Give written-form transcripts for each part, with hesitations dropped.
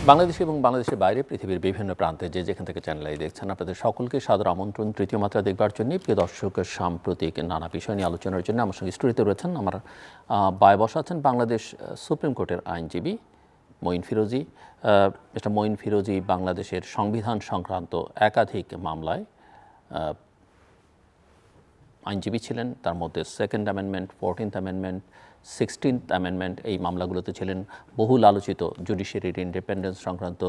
বাংলাদেশ এবং বাংলাদেশের বাইরে পৃথিবীর বিভিন্ন প্রান্তে যে যেখান থেকে চ্যানেল দেখছেন আপনাদের সকলকে সাদর আমন্ত্রণ তৃতীয় মাত্রা দেখবার জন্য। প্রিয় দর্শক, সাম্প্রতিক নানা বিষয় নিয়ে আলোচনার জন্য আমার সঙ্গে স্টুডিওতে রয়েছেন আমার বায়ে বসা আছেন বাংলাদেশ সুপ্রিম কোর্টের আইনজীবী মঈন ফিরোজী। মিস্টার মঈন ফিরোজী বাংলাদেশের সংবিধান সংক্রান্ত একাধিক মামলায় আইনজীবী ছিলেন, তার মধ্যে second amendment, 14th amendment, 16th amendment এই মামলাগুলোতে ছিলেন। বহুল আলোচিত জুডিশিয়ারির ইন্ডিপেন্ডেন্স সংক্রান্ত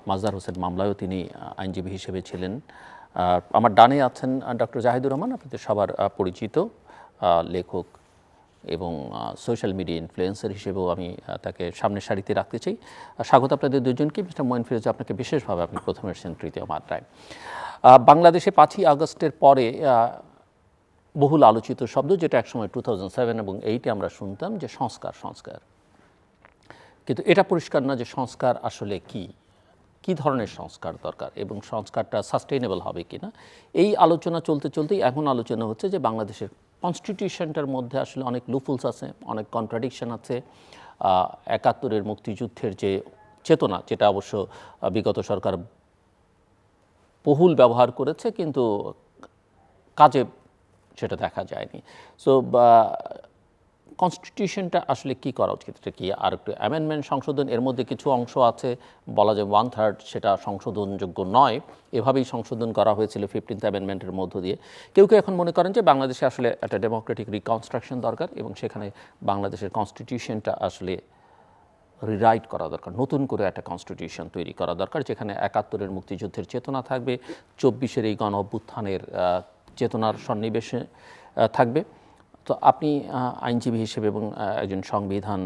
মাজহার হোসেন মামলায়ও তিনি আইনজীবী হিসেবে ছিলেন। আমার ডানে আছেন ডক্টর জাহিদুর রহমান, আপনাদের সবার পরিচিত লেখক এবং সোশ্যাল মিডিয়া ইনফ্লুয়েন্সার হিসেবেও আমি তাকে সামনের সারিতে রাখতে চাই। স্বাগত আপনাদের দুজনকে। মিস্টার মঈন ফিরোজী, আপনাকে বিশেষভাবে আপনি প্রথমে এসেছেন তৃতীয় মাত্রায়। বাংলাদেশে 5ই আগস্টের পরে বহুল আলোচিত শব্দ, যেটা একসময় 2007 এবং 8-এ আমরা শুনতাম, যে সংস্কার। কিন্তু এটা পরিষ্কার না যে সংস্কার আসলে কি ধরনের সংস্কার দরকার এবং সংস্কারটা সাস্টেইনেবল হবে কিনা। এই আলোচনা চলতেই এখন আলোচনা হচ্ছে যে বাংলাদেশের কনস্টিটিউশনটার মধ্যে আসলে অনেক লুফুলস আছে, অনেক কন্ট্রাডিকশন আছে। 71-এর মুক্তিযুদ্ধের যে চেতনা, যেটা অবশ্য বিগত সরকার বহুল ব্যবহার করেছে, কিন্তু কাজে সেটা দেখা যায়নি। সো কনস্টিটিউশনটা আসলে কি করা উচিত, এটা কি আর একটু অ্যামেন্ডমেন্ট সংশোধন? এর মধ্যে কিছু অংশ আছে বলা যায় 1/3 সেটা সংশোধনযোগ্য নয়, এভাবেই সংশোধন করা হয়েছিল 15th অ্যামেন্ডমেন্টের মধ্য দিয়ে। কেউ এখন মনে করেন যে বাংলাদেশে আসলে একটা ডেমোক্রেটিক রিকনস্ট্রাকশন দরকার এবং সেখানে বাংলাদেশের কনস্টিটিউশনটা আসলে রিরাইট করা দরকার, নতুন করে একটা কনস্টিটিউশন তৈরি করা দরকার, যেখানে 71-এর মুক্তিযুদ্ধের চেতনা থাকবে, 24-এর এই গণ অভ্যুত্থানের চেতনার সন্নিবেশে থাকবে। তো আপনি আইনজীবী হিসেবে এবং একজন সংবিধান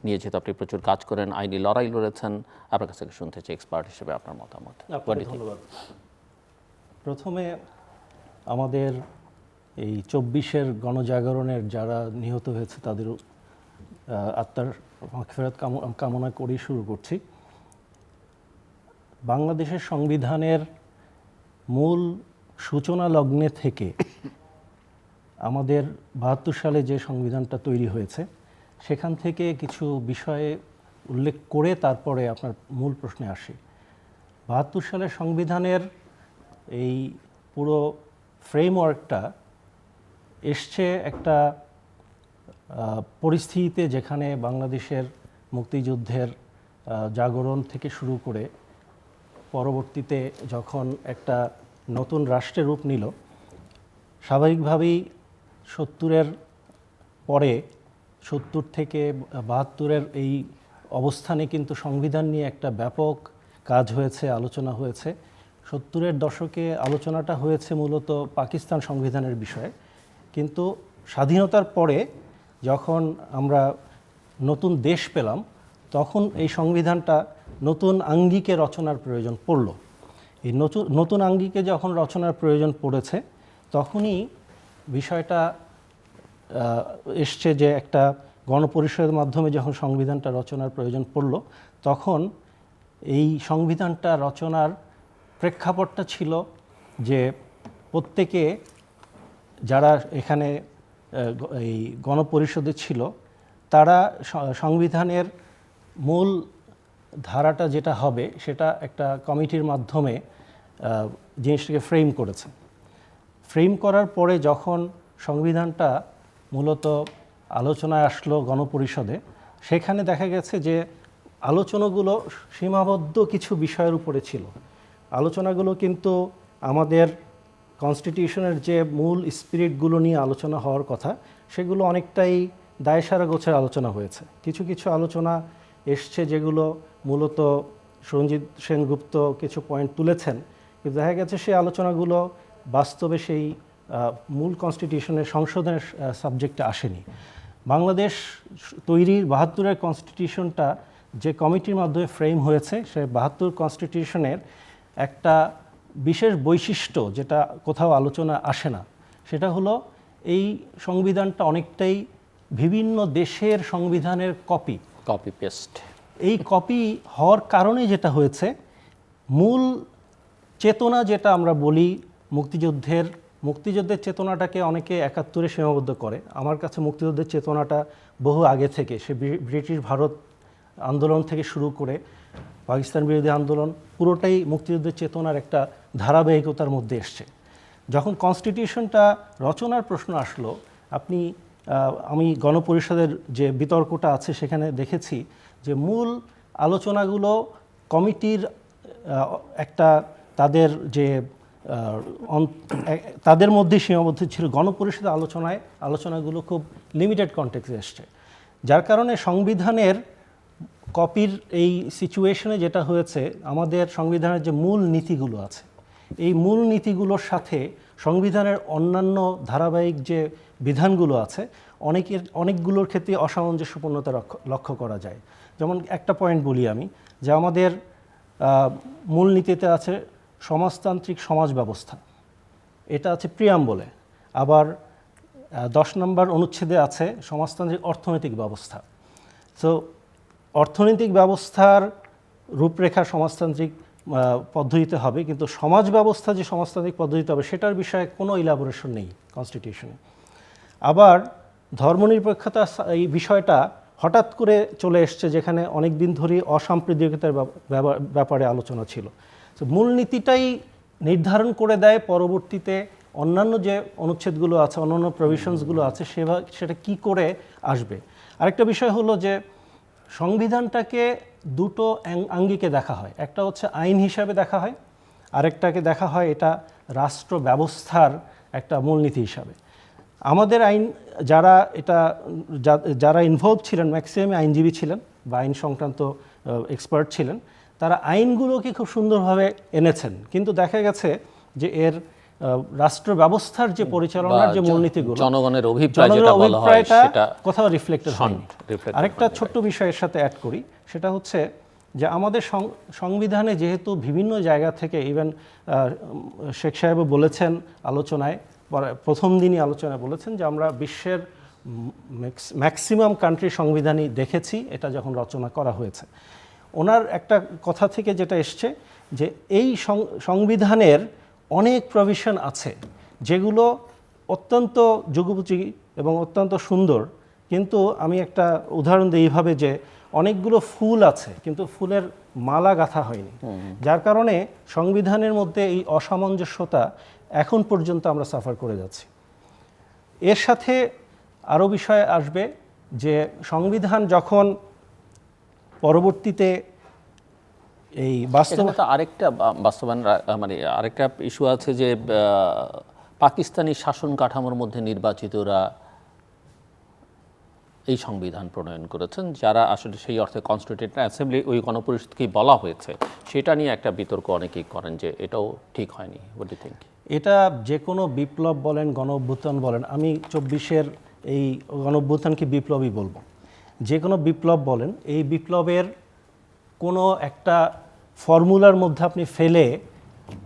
নিয়ে যেহেতু আপনি প্রচুর কাজ করেন, আইনি লড়াই লড়েছেন, আপনার কাছ থেকে শুনতে চাই এক্সপার্ট হিসেবে আপনার মতামত। ধন্যবাদ। প্রথমে আমাদের এই 24-এর গণজাগরণের যারা নিহত হয়েছে তাদের আত্মার মাগফিরাত কামনা করেই শুরু করছি। বাংলাদেশের সংবিধানের মূল সূচনা লগ্নে থেকে আমাদের 72 সালে যে সংবিধানটা তৈরি হয়েছে সেখান থেকে কিছু বিষয়ে উল্লেখ করে তারপরে আপনার মূল প্রশ্নে আসি। 72 সালের সংবিধানের এই পুরো ফ্রেমওয়ার্কটা এসছে একটা পরিস্থিতিতে যেখানে বাংলাদেশের মুক্তিযুদ্ধের জাগরণ থেকে শুরু করে পরবর্তীতে যখন একটা নতুন রাষ্ট্রের রূপ নিল, স্বাভাবিকভাবেই 70-এর পরে 70 থেকে 72-এর এই অবস্থানে কিন্তু সংবিধান নিয়ে একটা ব্যাপক কাজ হয়েছে, আলোচনা হয়েছে। 70-এর দশকে আলোচনাটা হয়েছে মূলত পাকিস্তান সংবিধানের বিষয়ে, কিন্তু স্বাধীনতার পরে যখন আমরা নতুন দেশ পেলাম তখন এই সংবিধানটা নতুন আঙ্গিকে রচনার প্রয়োজন পড়ল। এই নতুন আঙ্গিকে যখন রচনার প্রয়োজন পড়েছে তখনই বিষয়টা এসছে যে একটা গণপরিষদের মাধ্যমে যখন সংবিধানটা রচনার প্রয়োজন পড়ল তখন এই সংবিধানটা রচনার প্রেক্ষাপটটা ছিল যে প্রত্যেকে যারা এখানে এই গণপরিষদে ছিল তারা সংবিধানের মূল ধারাটা যেটা হবে সেটা একটা কমিটির মাধ্যমে জিনিসটাকে ফ্রেম করেছে। ফ্রেম করার পরে যখন সংবিধানটা মূলত আলোচনায় আসলো গণপরিষদে, সেখানে দেখা গেছে যে আলোচনাগুলো সীমাবদ্ধ কিছু বিষয়ের উপরে ছিল। আলোচনাগুলো কিন্তু আমাদের কনস্টিটিউশনের যে মূল স্পিরিটগুলো নিয়ে আলোচনা হওয়ার কথা সেগুলো অনেকটাই দায়সারা গোছের আলোচনা হয়েছে। কিছু কিছু আলোচনা এসছে যেগুলো মূলত সঞ্জিত সেনগুপ্ত কিছু পয়েন্ট তুলেছেন, কিন্তু দেখা গেছে সেই আলোচনাগুলো বাস্তবে সেই মূল কনস্টিটিউশনের সংশোধনের সাবজেক্টে আসেনি। বাংলাদেশ তৈরির 72-এর কনস্টিটিউশনটা যে কমিটির মাধ্যমে ফ্রেম হয়েছে সে 72 কনস্টিটিউশনের একটা বিশেষ বৈশিষ্ট্য যেটা কোথাও আলোচনা আসে না, সেটা হলো এই সংবিধানটা অনেকটাই বিভিন্ন দেশের সংবিধানের কপি পেস্ট। এই কপি হওয়ার কারণে যেটা হয়েছে, মূল চেতনা যেটা আমরা বলি মুক্তিযুদ্ধের চেতনাটাকে অনেকে 71-এ সীমাবদ্ধ করে। আমার কাছে মুক্তিযুদ্ধের চেতনাটা বহু আগে থেকে, সে ব্রিটিশ ভারত আন্দোলন থেকে শুরু করে পাকিস্তান বিরোধী আন্দোলন পুরোটাই মুক্তিযুদ্ধের চেতনার একটা ধারাবাহিকতার মধ্যে এসছে। যখন কনস্টিটিউশনটা রচনার প্রশ্ন আসলো, আমি গণপরিষদের যে বিতর্কটা আছে সেখানে দেখেছি যে মূল আলোচনাগুলো কমিটির একটা তাদের যে তাদের মধ্যে সীমাবদ্ধ ছিল। গণপরিষদের আলোচনাগুলো খুব লিমিটেড কনটেক্সে এসছে, যার কারণে সংবিধানের কপির এই সিচুয়েশনে যেটা হয়েছে, আমাদের সংবিধানের যে মূল নীতিগুলো আছে এই মূল নীতিগুলোর সাথে সংবিধানের অন্যান্য ধারাবাহিক যে বিধানগুলো আছে অনেকগুলোর ক্ষেত্রে অসামঞ্জস্যপূর্ণতা লক্ষ্য করা যায়। যেমন একটা পয়েন্ট বলি আমি, যে আমাদের মূলনীতিতে আছে সমাজতান্ত্রিক সমাজ ব্যবস্থা, এটা আছে প্রিয়াম্বলে। আবার 10 নম্বর অনুচ্ছেদে আছে সমাজতান্ত্রিক অর্থনৈতিক ব্যবস্থা। সো অর্থনৈতিক ব্যবস্থার রূপরেখা সমাজতান্ত্রিক পদ্ধতিতে হবে, কিন্তু সমাজ ব্যবস্থা যে সমাজতান্ত্রিক পদ্ধতিতে হবে সেটার বিষয়ে কোনো ইলাবোরেশন নেই কনস্টিটিউশনে। আবার ধর্মনিরপেক্ষতা এই বিষয়টা হঠাৎ করে চলে এসছে, যেখানে অনেক দিন ধরেই অসাম্প্রদায়িকতার ব্যাপারে আলোচনা ছিল। তো মূলনীতিটাই নির্ধারণ করে দেয় পরবর্তীতে অন্যান্য যে অনুচ্ছেদগুলো আছে, অন্যান্য প্রভিশনসগুলো আছে সেটা কি করে আসবে। আরেকটা বিষয় হলো যে সংবিধানটাকে দুটো আঙ্গিকে দেখা হয়। একটা হচ্ছে আইন হিসাবে দেখা হয়, আরেকটাকে দেখা হয় এটা রাষ্ট্র ব্যবস্থার একটা মূলনীতি হিসাবে। আমাদের আইন যারা ইনভলভ ছিলেন ম্যাক্সিমাম আইনজীবী ছিলেন বা আইন সংক্রান্ত এক্সপার্ট ছিলেন, তারা আইনগুলোকে খুব সুন্দরভাবে এনেছেন, কিন্তু দেখা গেছে যে এর রাষ্ট্র ব্যবস্থার যে পরিচালনার যে মূলনীতিগুলো, জনগণের অভিপ্রায়টা কোথাও রিফ্লেক্টেড হয়নি। আরেকটা ছোট্ট বিষয়ের সাথে অ্যাড করি, সেটা হচ্ছে যে আমাদের সংবিধানে যেহেতু বিভিন্ন জায়গা থেকে, ইভেন শেখ সাহেবও বলেছেন আলোচনায়, প্রথম দিনই আলোচনায় বলেছেন যে আমরা বিশ্বের ম্যাক্সিমাম কান্ট্রি সংবিধানই দেখেছি এটা যখন রচনা করা হয়েছে। ওনার একটা কথা থেকে যেটা এসছে যে এই সংবিধানের অনেক প্রভিশন আছে যেগুলো অত্যন্ত যুগোপযোগী এবং অত্যন্ত সুন্দর, কিন্তু আমি একটা উদাহরণ দিই এইভাবে যে অনেকগুলো ফুল আছে কিন্তু ফুলের মালা গাঁথা হয়নি, যার কারণে সংবিধানের মধ্যে এই অসামঞ্জস্যতা এখন পর্যন্ত আমরা সাফার করে যাচ্ছি। এর সাথে আরও বিষয় আসবে যে সংবিধান যখন পরবর্তীতে এই আরেকটা বাস্তবায়ন মানে আরেকটা ইস্যু আছে যে পাকিস্তানি শাসন কাঠামোর মধ্যে নির্বাচিতরা এই সংবিধান প্রণয়ন করেছেন, যারা আসলে সেই অর্থে কনস্টিটিউয়েন্ট অ্যাসেম্বলি ওই গণপরিষদকেই বলা হয়েছে, সেটা নিয়ে একটা বিতর্ক অনেকেই করেন যে এটাও ঠিক হয়নি। What do you think? এটা যে কোনো বিপ্লব বলেন, গণ অভ্যুত্থান বলেন, আমি 24-এর এই গণ অভ্যুত্থানকে বিপ্লবই বলবো। যে কোনো বিপ্লব বলেন, এই বিপ্লবের কোনো একটা ফর্মুলার মধ্যে আপনি ফেলে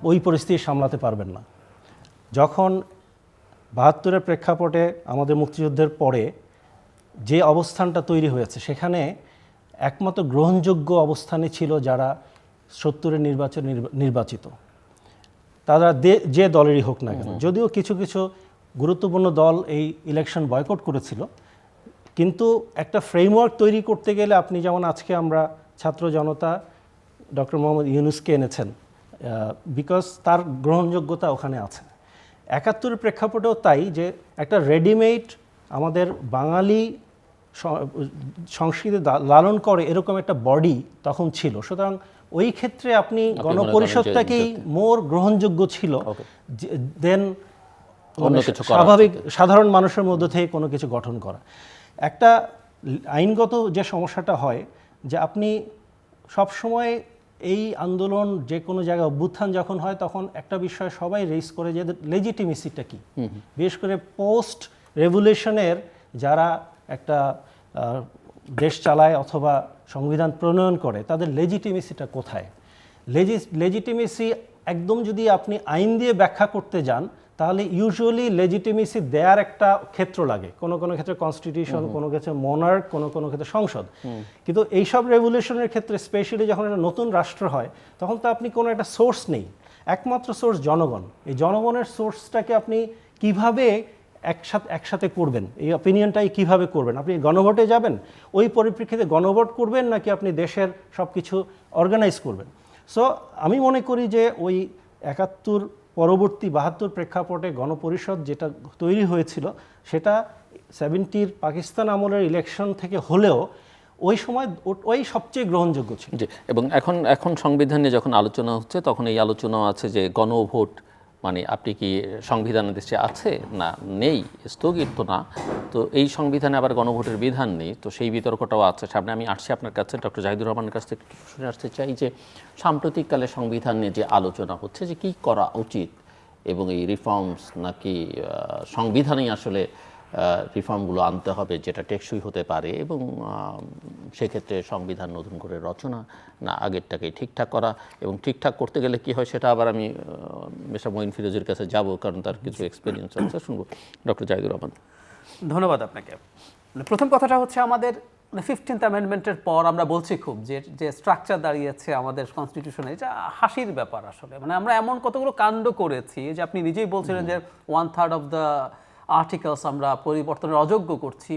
ওই পরিস্থিতি সামলাতে পারবেন না। যখন 72-এর প্রেক্ষাপটে আমাদের মুক্তিযুদ্ধের পরে যে অবস্থানটা তৈরি হয়েছে, সেখানে একমাত্র গ্রহণযোগ্য অবস্থানে ছিল যারা 70-এর নির্বাচিত, তারা যে দলেরই হোক না কেন। যদিও কিছু কিছু গুরুত্বপূর্ণ দল এই ইলেকশন বয়কট করেছিল, কিন্তু একটা ফ্রেমওয়ার্ক তৈরি করতে গেলে আপনি যেমন আজকে আমরা ছাত্র জনতা ডক্টর মোহাম্মদ ইউনূসকে এনেছেন, বিকজ তার গ্রহণযোগ্যতা ওখানে আছে। 71-এর প্রেক্ষাপটেও তাই, যে একটা রেডিমেড আমাদের বাঙালি সংস্কৃতি লালন করে এরকম একটা বডি তখন ছিল। সুতরাং ওই ক্ষেত্রে আপনি গণপরিষদটাকেই মোর গ্রহণযোগ্য ছিল দেন স্বাভাবিক সাধারণ মানুষের মধ্য থেকে কোনো কিছু গঠন করা। একটা আইনগত যে সমস্যাটা হয় যে আপনি সবসময় এই আন্দোলন যে কোনো জায়গায় অভ্যুত্থান যখন হয় তখন একটা বিষয় সবাই রেজ করে যে লেজিটিমেসিটা কি, বিশেষ করে পোস্ট রেভলিউশনের যারা একটা দেশ চালায় অথবা সংবিধান প্রণয়ন করে তাদের লেজিটিমেসিটা কোথায়। লেজিটিমেসি একদম যদি আপনি আইন দিয়ে ব্যাখ্যা করতে যান তাহলে ইউজুয়ালি লেজিটিমেসি দেয়ার একটা ক্ষেত্র লাগে, কোনো কোনো ক্ষেত্রে কনস্টিটিউশন, কোনো ক্ষেত্রে মনার্ক, কোনো কোনো ক্ষেত্রে সংসদ। কিন্তু এইসব রেভলিউশনের ক্ষেত্রে স্পেশালি যখন একটা নতুন রাষ্ট্র হয় তখন তো আপনি কোনো একটা সোর্স নেই, একমাত্র সোর্স জনগণ। এই জনগণের সোর্সটাকে আপনি কিভাবে একসাথে করবেন, এই অপিনিয়নটাই কিভাবে করবেন? আপনি গণভোটে যাবেন, ওই পরিপ্রেক্ষিতে গণভোট করবেন নাকি আপনি দেশের সব কিছু অর্গানাইজ করবেন? সো আমি মনে করি যে ওই ৭১ পরবর্তী ৭২ প্রেক্ষাপটে গণপরিষদ যেটা তৈরি হয়েছিল সেটা 70-র পাকিস্তান আমলের ইলেকশন থেকে হলেও ওই সময় ওই সবচেয়ে গ্রহণযোগ্য ছিল। জি, এবং এখন সংবিধানে যখন আলোচনা হচ্ছে তখন এই আলোচনাও আছে যে গণভোট মানে আপনি কি সংবিধান দেশে আছে না নেই, স্থগিত তো না, তো এই সংবিধানে আবার গণভোটের বিধান নেই, তো সেই বিতর্কটাও আছে সামনে। আমি আসছি আপনার কাছে, ডক্টর জাহিদুর রহমানের কাছ থেকে একটু শুনে আসতে চাই যে সাম্প্রতিককালে সংবিধান নিয়ে যে আলোচনা হচ্ছে যে কী করা উচিত এবং এই রিফর্মস নাকি সংবিধানেই আসলে রিফর্মগুলো আনতে হবে যেটা টেকসই হতে পারে, এবং সেক্ষেত্রে সংবিধান নতুন করে রচনা না আগেরটাকে ঠিকঠাক করা, এবং ঠিকঠাক করতে গেলে কি হয় সেটা আবার আমি মিস্টার মঈন ফিরোজের কাছে যাব, কারণ তার কিছু এক্সপিরিয়েন্স আছে, শুনবো ডক্টর জাহিদুর রহমান। ধন্যবাদ আপনাকে। প্রথম কথাটা হচ্ছে আমাদের 15th অ্যামেন্ডমেন্টের পর আমরা বলছি খুব যে স্ট্রাকচার দাঁড়িয়েছে আমাদের কনস্টিটিউশনে, এটা হাসির ব্যাপার আসলে। মানে আমরা এমন কতগুলো কাণ্ড করেছি যে আপনি নিজেই বলছিলেন যে 1/3 অফ দ্য আর্টিকেলস আমরা পরিবর্তনের অযোগ্য করছি।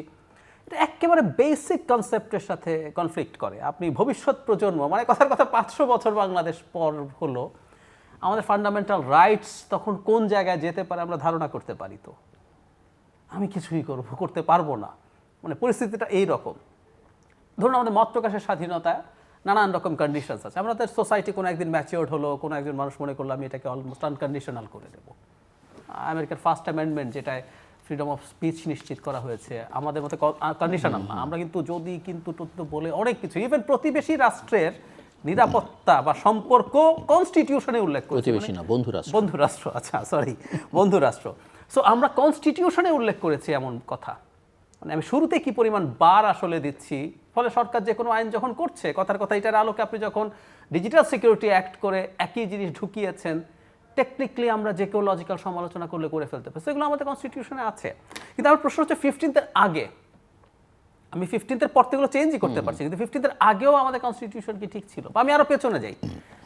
এটা একেবারে বেসিক কনসেপ্টের সাথে কনফ্লিক্ট করে। আপনি ভবিষ্যৎ প্রজন্ম, মানে কথার কথা 500 বছর বাংলাদেশ পর হলো, আমাদের ফান্ডামেন্টাল রাইটস তখন কোন জায়গায় যেতে পারে আমরা ধারণা করতে পারি? তো আমি কিছুই করতে পারবো না, মানে পরিস্থিতিটা এই রকম। ধরুন আমাদের মত প্রকাশের স্বাধীনতা, নানান রকম কন্ডিশনস আছে। আমাদের সোসাইটি কোনো একদিন ম্যাচিওর্ড হলো, কোনো একজন মানুষ মনে করলো আমি এটাকে অলমোস্ট আনকন্ডিশনাল করে দেবো। আমেরিকার ফার্স্ট অ্যামেন্ডমেন্ট যেটায় ফ্রিডম অফ স্পিচ নিশ্চিত করা হয়েছে, আমাদের মতো কন্ডিশনাল না। আমরা কিন্তু যদি কিন্তু বলে অনেক কিছু, ইভেন প্রতিবেশী রাষ্ট্রের নিরাপত্তা বা সম্পর্ক কনস্টিটিউশনে উল্লেখ করেছে। প্রতিবেশী না, বন্ধুরাষ্ট্র। বন্ধুরাষ্ট্র, আচ্ছা সরি, বন্ধুরাষ্ট্র। সো আমরা কনস্টিটিউশনে উল্লেখ করেছি এমন কথা। মানে আমি শুরুতে কি পরিমাণ বার আসলে দিচ্ছি, ফলে সরকার যে কোনো আইন যখন করছে, কথার কথা এটার আলোকে আপনি যখন ডিজিটাল সিকিউরিটি অ্যাক্ট করে একই জিনিস ঢুকিয়েছেন, টেকনিক্যালি আমরা যে কেউ লজিক্যাল সমালোচনা করলে করে ফেলতে পারি, সেগুলো আমাদের কনস্টিটিউশনে আছে। কিন্তু আমার প্রশ্ন হচ্ছে 15th আগে, আমি 15th পর থেকে চেঞ্জই করতে পারছি, কিন্তু 15th আগেও আমাদের কনস্টিটিউশন কি ঠিক ছিল? বা আমি আরও পেছনে যাই,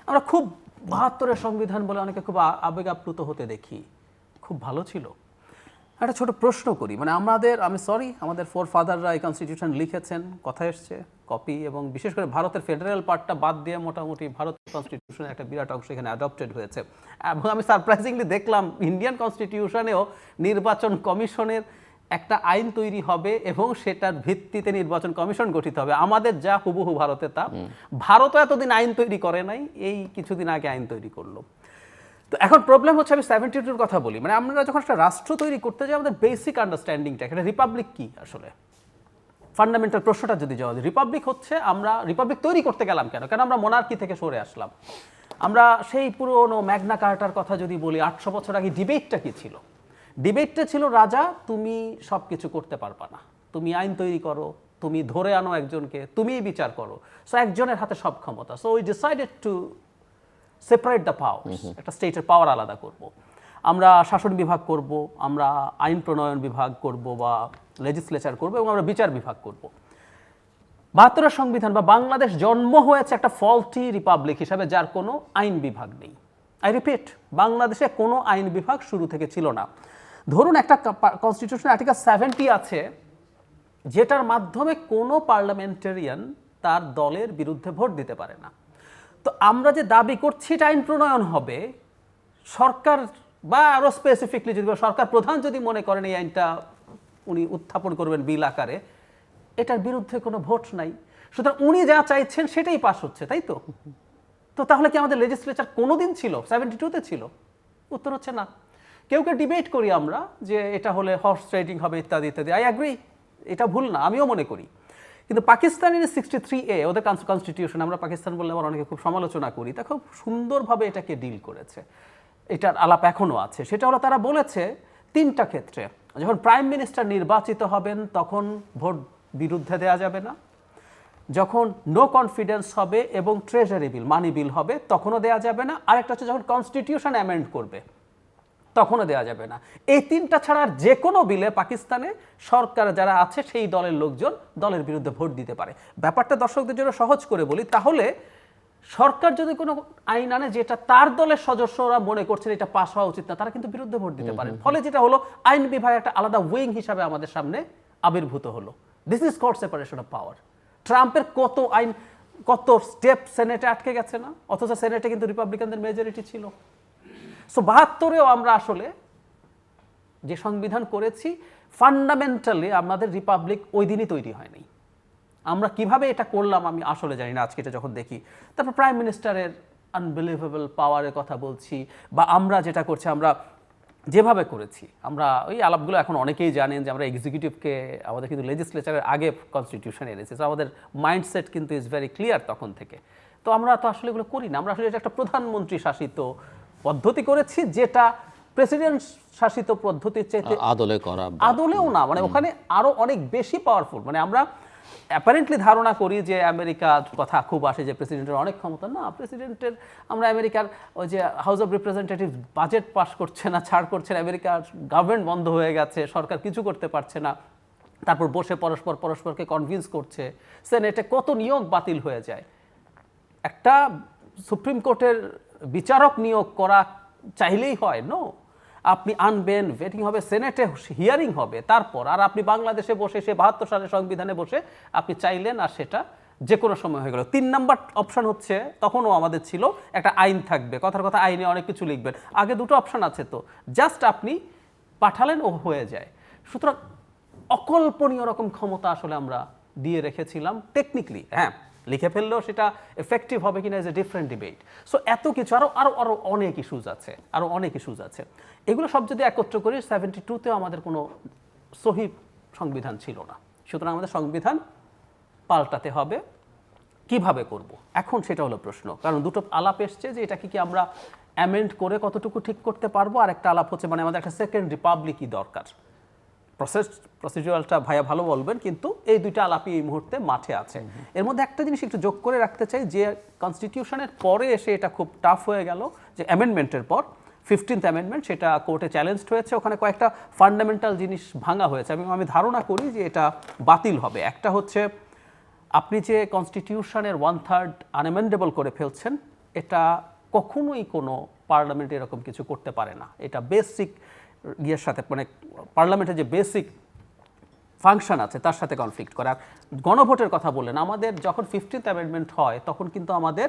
আমরা খুব 72-এর সংবিধান বলে অনেকে খুব আবেগ আপ্লুত হতে দেখি, খুব ভালো ছিল। একটা ছোট প্রশ্ন করি, মানে আমাদের ফোরফাদাররা এই কনস্টিটিউশন লিখেছেন, কথা এসছে কপি, এবং বিশেষ করে ভারতের ফেডারেল পার্টটা বাদ দিয়ে মোটামুটি ভারতের কনস্টিটিউশনের একটা বিরাট অংশ এখানে অ্যাডপ্টেড হয়েছে। এবং আমি সারপ্রাইজিংলি দেখলাম ইন্ডিয়ান কনস্টিটিউশনেও নির্বাচন কমিশনের একটা আইন তৈরি হবে এবং সেটার ভিত্তিতে নির্বাচন কমিশন গঠিত হবে। আমাদের যা হুবহু ভারতে তা। ভারতও এতদিন আইন তৈরি করে নাই, এই কিছুদিন আগে আইন তৈরি করলো। তো এখন প্রবলেম হচ্ছে, আমি 72-র কথা বলি, মানে আমরা যখন একটা রাষ্ট্র তৈরি করতে যাই আমাদের বেসিক আন্ডারস্ট্যান্ডিংটা, একটা রিপাবলিক কি আসলে, ফান্ডামেন্টাল প্রশ্নটা যদি যাওয়া যায়, রিপাবলিক হচ্ছে, আমরা রিপাবলিক তৈরি করতে গেলাম কেন? কেন আমরা মোনার্কি থেকে সরে আসলাম? আমরা সেই পুরনো ম্যাগনা কার্টার কথা যদি বলি, 800 বছর আগে ডিবেটটা কি ছিল? ডিবেটটা ছিল, রাজা তুমি সব কিছু করতে পারবা না, তুমি আইন তৈরি করো, তুমি ধরে আনো একজনকে, তুমিই বিচার করো। সো একজনের হাতে সব ক্ষমতা। So we decided to separate the powers, একটা স্টেটের পাওয়ার আলাদা করব। আমরা শাসন বিভাগ করব, আমরা আইন প্রণয়ন বিভাগ করব বা লেজিসলেচার করব, এবং আমরা বিচার বিভাগ করব। 72-এর সংবিধান বা বাংলাদেশ জন্ম হয়েছে একটা ফল্টি রিপাবলিক হিসাবে, যার কোনো আইন বিভাগ নেই। আই রিপিট, বাংলাদেশে কোনো আইন বিভাগ শুরু থেকে ছিল না। ধরুন একটা কনস্টিটিউশন আর্টিকেল 70 আছে, যেটার মাধ্যমে কোনো পার্লামেন্টারিয়ান তার দলের বিরুদ্ধে ভোট দিতে পারে না। তো আমরা যে দাবি করছি এটা আইন প্রণয়ন হবে, সরকার বা আরও স্পেসিফিকলি যদি সরকার প্রধান যদি মনে করেন এই আইনটা উনি উত্থাপন করবেন বিল আকারে, এটার বিরুদ্ধে কোনো ভোট নাই, সুতরাং উনি যা চাইছেন সেটাই পাস হচ্ছে, তাই তো? তো তাহলে কি আমাদের লেজিসলেচার কোনো দিন ছিল? 72-তে ছিল? উত্তর হচ্ছে না। কেউ কেউ ডিবেট করি আমরা যে এটা হলে হর্স ট্রেডিং হবে ইত্যাদি ইত্যাদি। আই অ্যাগ্রি, এটা ভুল না, আমিও মনে করি। কিন্তু পাকিস্তানের 63A ওদের কনস্টিটিউশন, আমরা পাকিস্তান বললে আবার অনেকে খুব সমালোচনা করি, তা খুব সুন্দরভাবে এটাকে ডিল করেছে। এটার আলাপ এখনও আছে। সেটা হলো, তারা বলেছে 3টা ক্ষেত্রে যখন প্রাইম মিনিস্টার নির্বাচিত হবেন তখন ভোট বিরুদ্ধে দেওয়া যাবে না, যখন নো কনফিডেন্স হবে এবং ট্রেজারি বিল মানি বিল হবে তখনও দেওয়া যাবে না, আরেকটা হচ্ছে যখন কনস্টিটিউশন অ্যামেন্ড করবে তখনও দেওয়া যাবে না। এই 3টা ছাড়া আর যে কোনো বিলে পাকিস্তানে সরকার যারা আছে সেই দলের লোকজন দলের বিরুদ্ধে ভোট দিতে পারে। ব্যাপারটা দর্শকদের জন্য সহজ করে বলি, তাহলে সরকার যদি কোনো আইন আনে যেটা তার দলের সদস্যরা মনে করছেন এটা পাস হওয়া উচিত না, তারা কিন্তু বিরুদ্ধে ভোট দিতে পারেন। ফলে যেটা হলো আইন বিভাগ একটা আলাদা উইং হিসাবে আমাদের সামনে আবির্ভূত হলো। This is called separation of power. ট্রাম্পের কত আইন, কত স্টেপ সেনেটে আটকে গেছে না, অথচ সেনেটে কিন্তু রিপাবলিকানদের মেজরিটি ছিল। সো 72-এও আমরা আসলে যে সংবিধান করেছি, ফান্ডামেন্টালি আমাদের রিপাবলিক ওই দিনই তৈরি হয়নি। আমরা কিভাবে এটা করলাম আমি আসলে জানি না, আজকে এটা যখন দেখি। তারপর প্রাইম মিনিস্টারের আনবিলিভেবল পাওয়ারের কথা বলছি, বা আমরা যেটা করছি, আমরা যেভাবে করেছি, আমরা ওই আলাপগুলো এখন অনেকেই জানেন যে আমরা এক্সিকিউটিভকে, আমাদের কিন্তু লেজিসলেচারের আগে কনস্টিটিউশন এনেছি, তো আমাদের মাইন্ডসেট কিন্তু ইজ ভেরি ক্লিয়ার তখন থেকে। তো আমরা তো আসলে এগুলো করি না, আমরা আসলে এটা একটা প্রধানমন্ত্রী শাসিত পদ্ধতি করেছি, যেটা প্রেসিডেন্ট শাসিত পদ্ধতির চাইতে আদলে করা, আদলেও না, মানে ওখানে আরো অনেক বেশি পাওয়ারফুল। মানে আমরা অ্যাপারেন্টলি ধারণা করি যে আমেরিকার কথা খুব আসে যে প্রেসিডেন্টের অনেক ক্ষমতা, না, প্রেসিডেন্টের, আমরা আমেরিকার ওই যে house of representative budget pass করছে না, ছাড় করছে না, আমেরিকার গভর্নমেন্ট বন্ধ হয়ে গেছে, সরকার কিছু করতে পারছে না, তারপর বসে পরস্পরকে কনভিন্স করছে, সেনেটে কত নিয়োগ বাতিল হয়ে যায়। একটা সুপ্রিম কোর্টের বিচারক নিয়োগ করা চাইলেই হয়? নো, আপনি আনবেন, ভেটিং হবে, সেনেটে হিয়ারিং হবে, তারপর আর আপনি বাংলাদেশে বসে, সে 72 সালের সংবিধানে বসে আপনি চাইলেন, আর সেটা যে কোনো সময় হয়ে গেল। 3 নাম্বার অপশন হচ্ছে, তখনও আমাদের ছিল একটা আইন থাকবে, কথার কথা আইনে অনেক কিছু লিখবেন, আগে দুটো অপশন আছে, তো জাস্ট আপনি পাঠালেন ও হয়ে যায়। সুতরাং অকল্পনীয় রকম ক্ষমতা আসলে আমরা দিয়ে রেখেছিলাম টেকনিক্যালি। হ্যাঁ, লিখে ফেললেও সেটা এফেক্টিভ হবে কিনা is a different debate. So এত কিছু, আরও অনেক ইস্যুজ আছে, এগুলো সব যদি একত্র করি, 72-তেও আমাদের কোনো সহি সংবিধান ছিল না। সুতরাং আমাদের সংবিধান পাল্টাতে হবে। কিভাবে করব এখন সেটা হলো প্রশ্ন, কারণ দুটো আলাপ এসছে যে এটাকে কি আমরা অ্যামেন্ড করে কতটুকু ঠিক করতে পারবো, আর একটা আলাপ হচ্ছে মানে আমাদের একটা সেকেন্ড রিপাবলিকই দরকার। প্রসিডিউরালটা ভাইয়া ভালো বলবেন, কিন্তু এই দুইটা আলাপই এই মুহূর্তে মাঠে আছে। এর মধ্যে একটা জিনিস একটু যোগ করে রাখতে চাই, যে কনস্টিটিউশনের পরে এসে এটা খুব টাফ হয়ে গেল, যে অ্যামেন্ডমেন্টের পর 15th অ্যামেন্ডমেন্ট, সেটা কোর্টে চ্যালেঞ্জড হয়েছে, ওখানে কয়েকটা ফান্ডামেন্টাল জিনিস ভাঙা হয়েছে। আমি ধারণা করি যে এটা বাতিল হবে। একটা হচ্ছে, আপনি যে কনস্টিটিউশনের 1/3 আনএমেন্ডেবল করে ফেলছেন, এটা কখনোই কোনো পার্লামেন্ট এরকম কিছু করতে পারে না। এটা বেসিক ইয়ের সাথে, মানে পার্লামেন্টের যে বেসিক ফাংশন আছে তার সাথে কনফ্লিক্ট করে। আর গণভোটের কথা বললেন, আমাদের যখন 15th অ্যামেন্ডমেন্ট হয় তখন কিন্তু আমাদের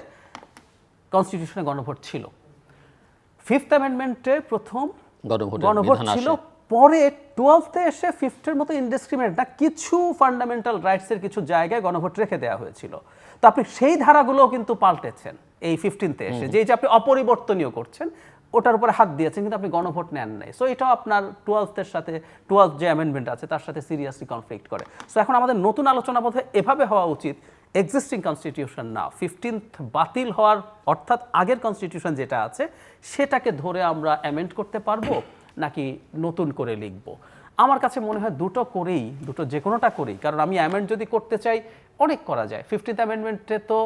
কনস্টিটিউশনে গণভোট ছিল। 5th অ্যামেন্ডমেন্টে প্রথম গণভোট ছিল, পরে 12th-এ এসে 5th-এর মতো ইনডিসক্রিমিনেট না, কিছু ফান্ডামেন্টাল রাইটসের কিছু জায়গায় গণভোট রেখে দেওয়া হয়েছিল। তো আপনি সেই ধারাগুলোও কিন্তু পাল্টেছেন এই 15th-এ এসে, যে আপনি অপরিবর্তনীয় করছেন ওটার উপরে হাত দিয়েছেন, কিন্তু আপনি গণভোট নেন নাই। সো এটাও আপনার 12th-এর সাথে, 12th যে অ্যামেন্ডমেন্ট আছে তার সাথে সিরিয়াসলি কনফ্লিক্ট করে। সো এখন আমাদের নতুন আলোচনা বোধহয় এভাবে হওয়া উচিত, এক্সিস্টিং কনস্টিটিউশন না, 15th বাতিল হওয়ার, অর্থাৎ আগের কনস্টিটিউশন যেটা আছে সেটাকে ধরে আমরা অ্যামেন্ড করতে পারবো নাকি নতুন করে লিখব। আমার কাছে মনে হয় দুটো যে কোনোটা করেই, কারণ আমি অ্যামেন্ড যদি করতে চাই অনেক করা যায়। 15th অ্যামেন্ডমেন্টে তো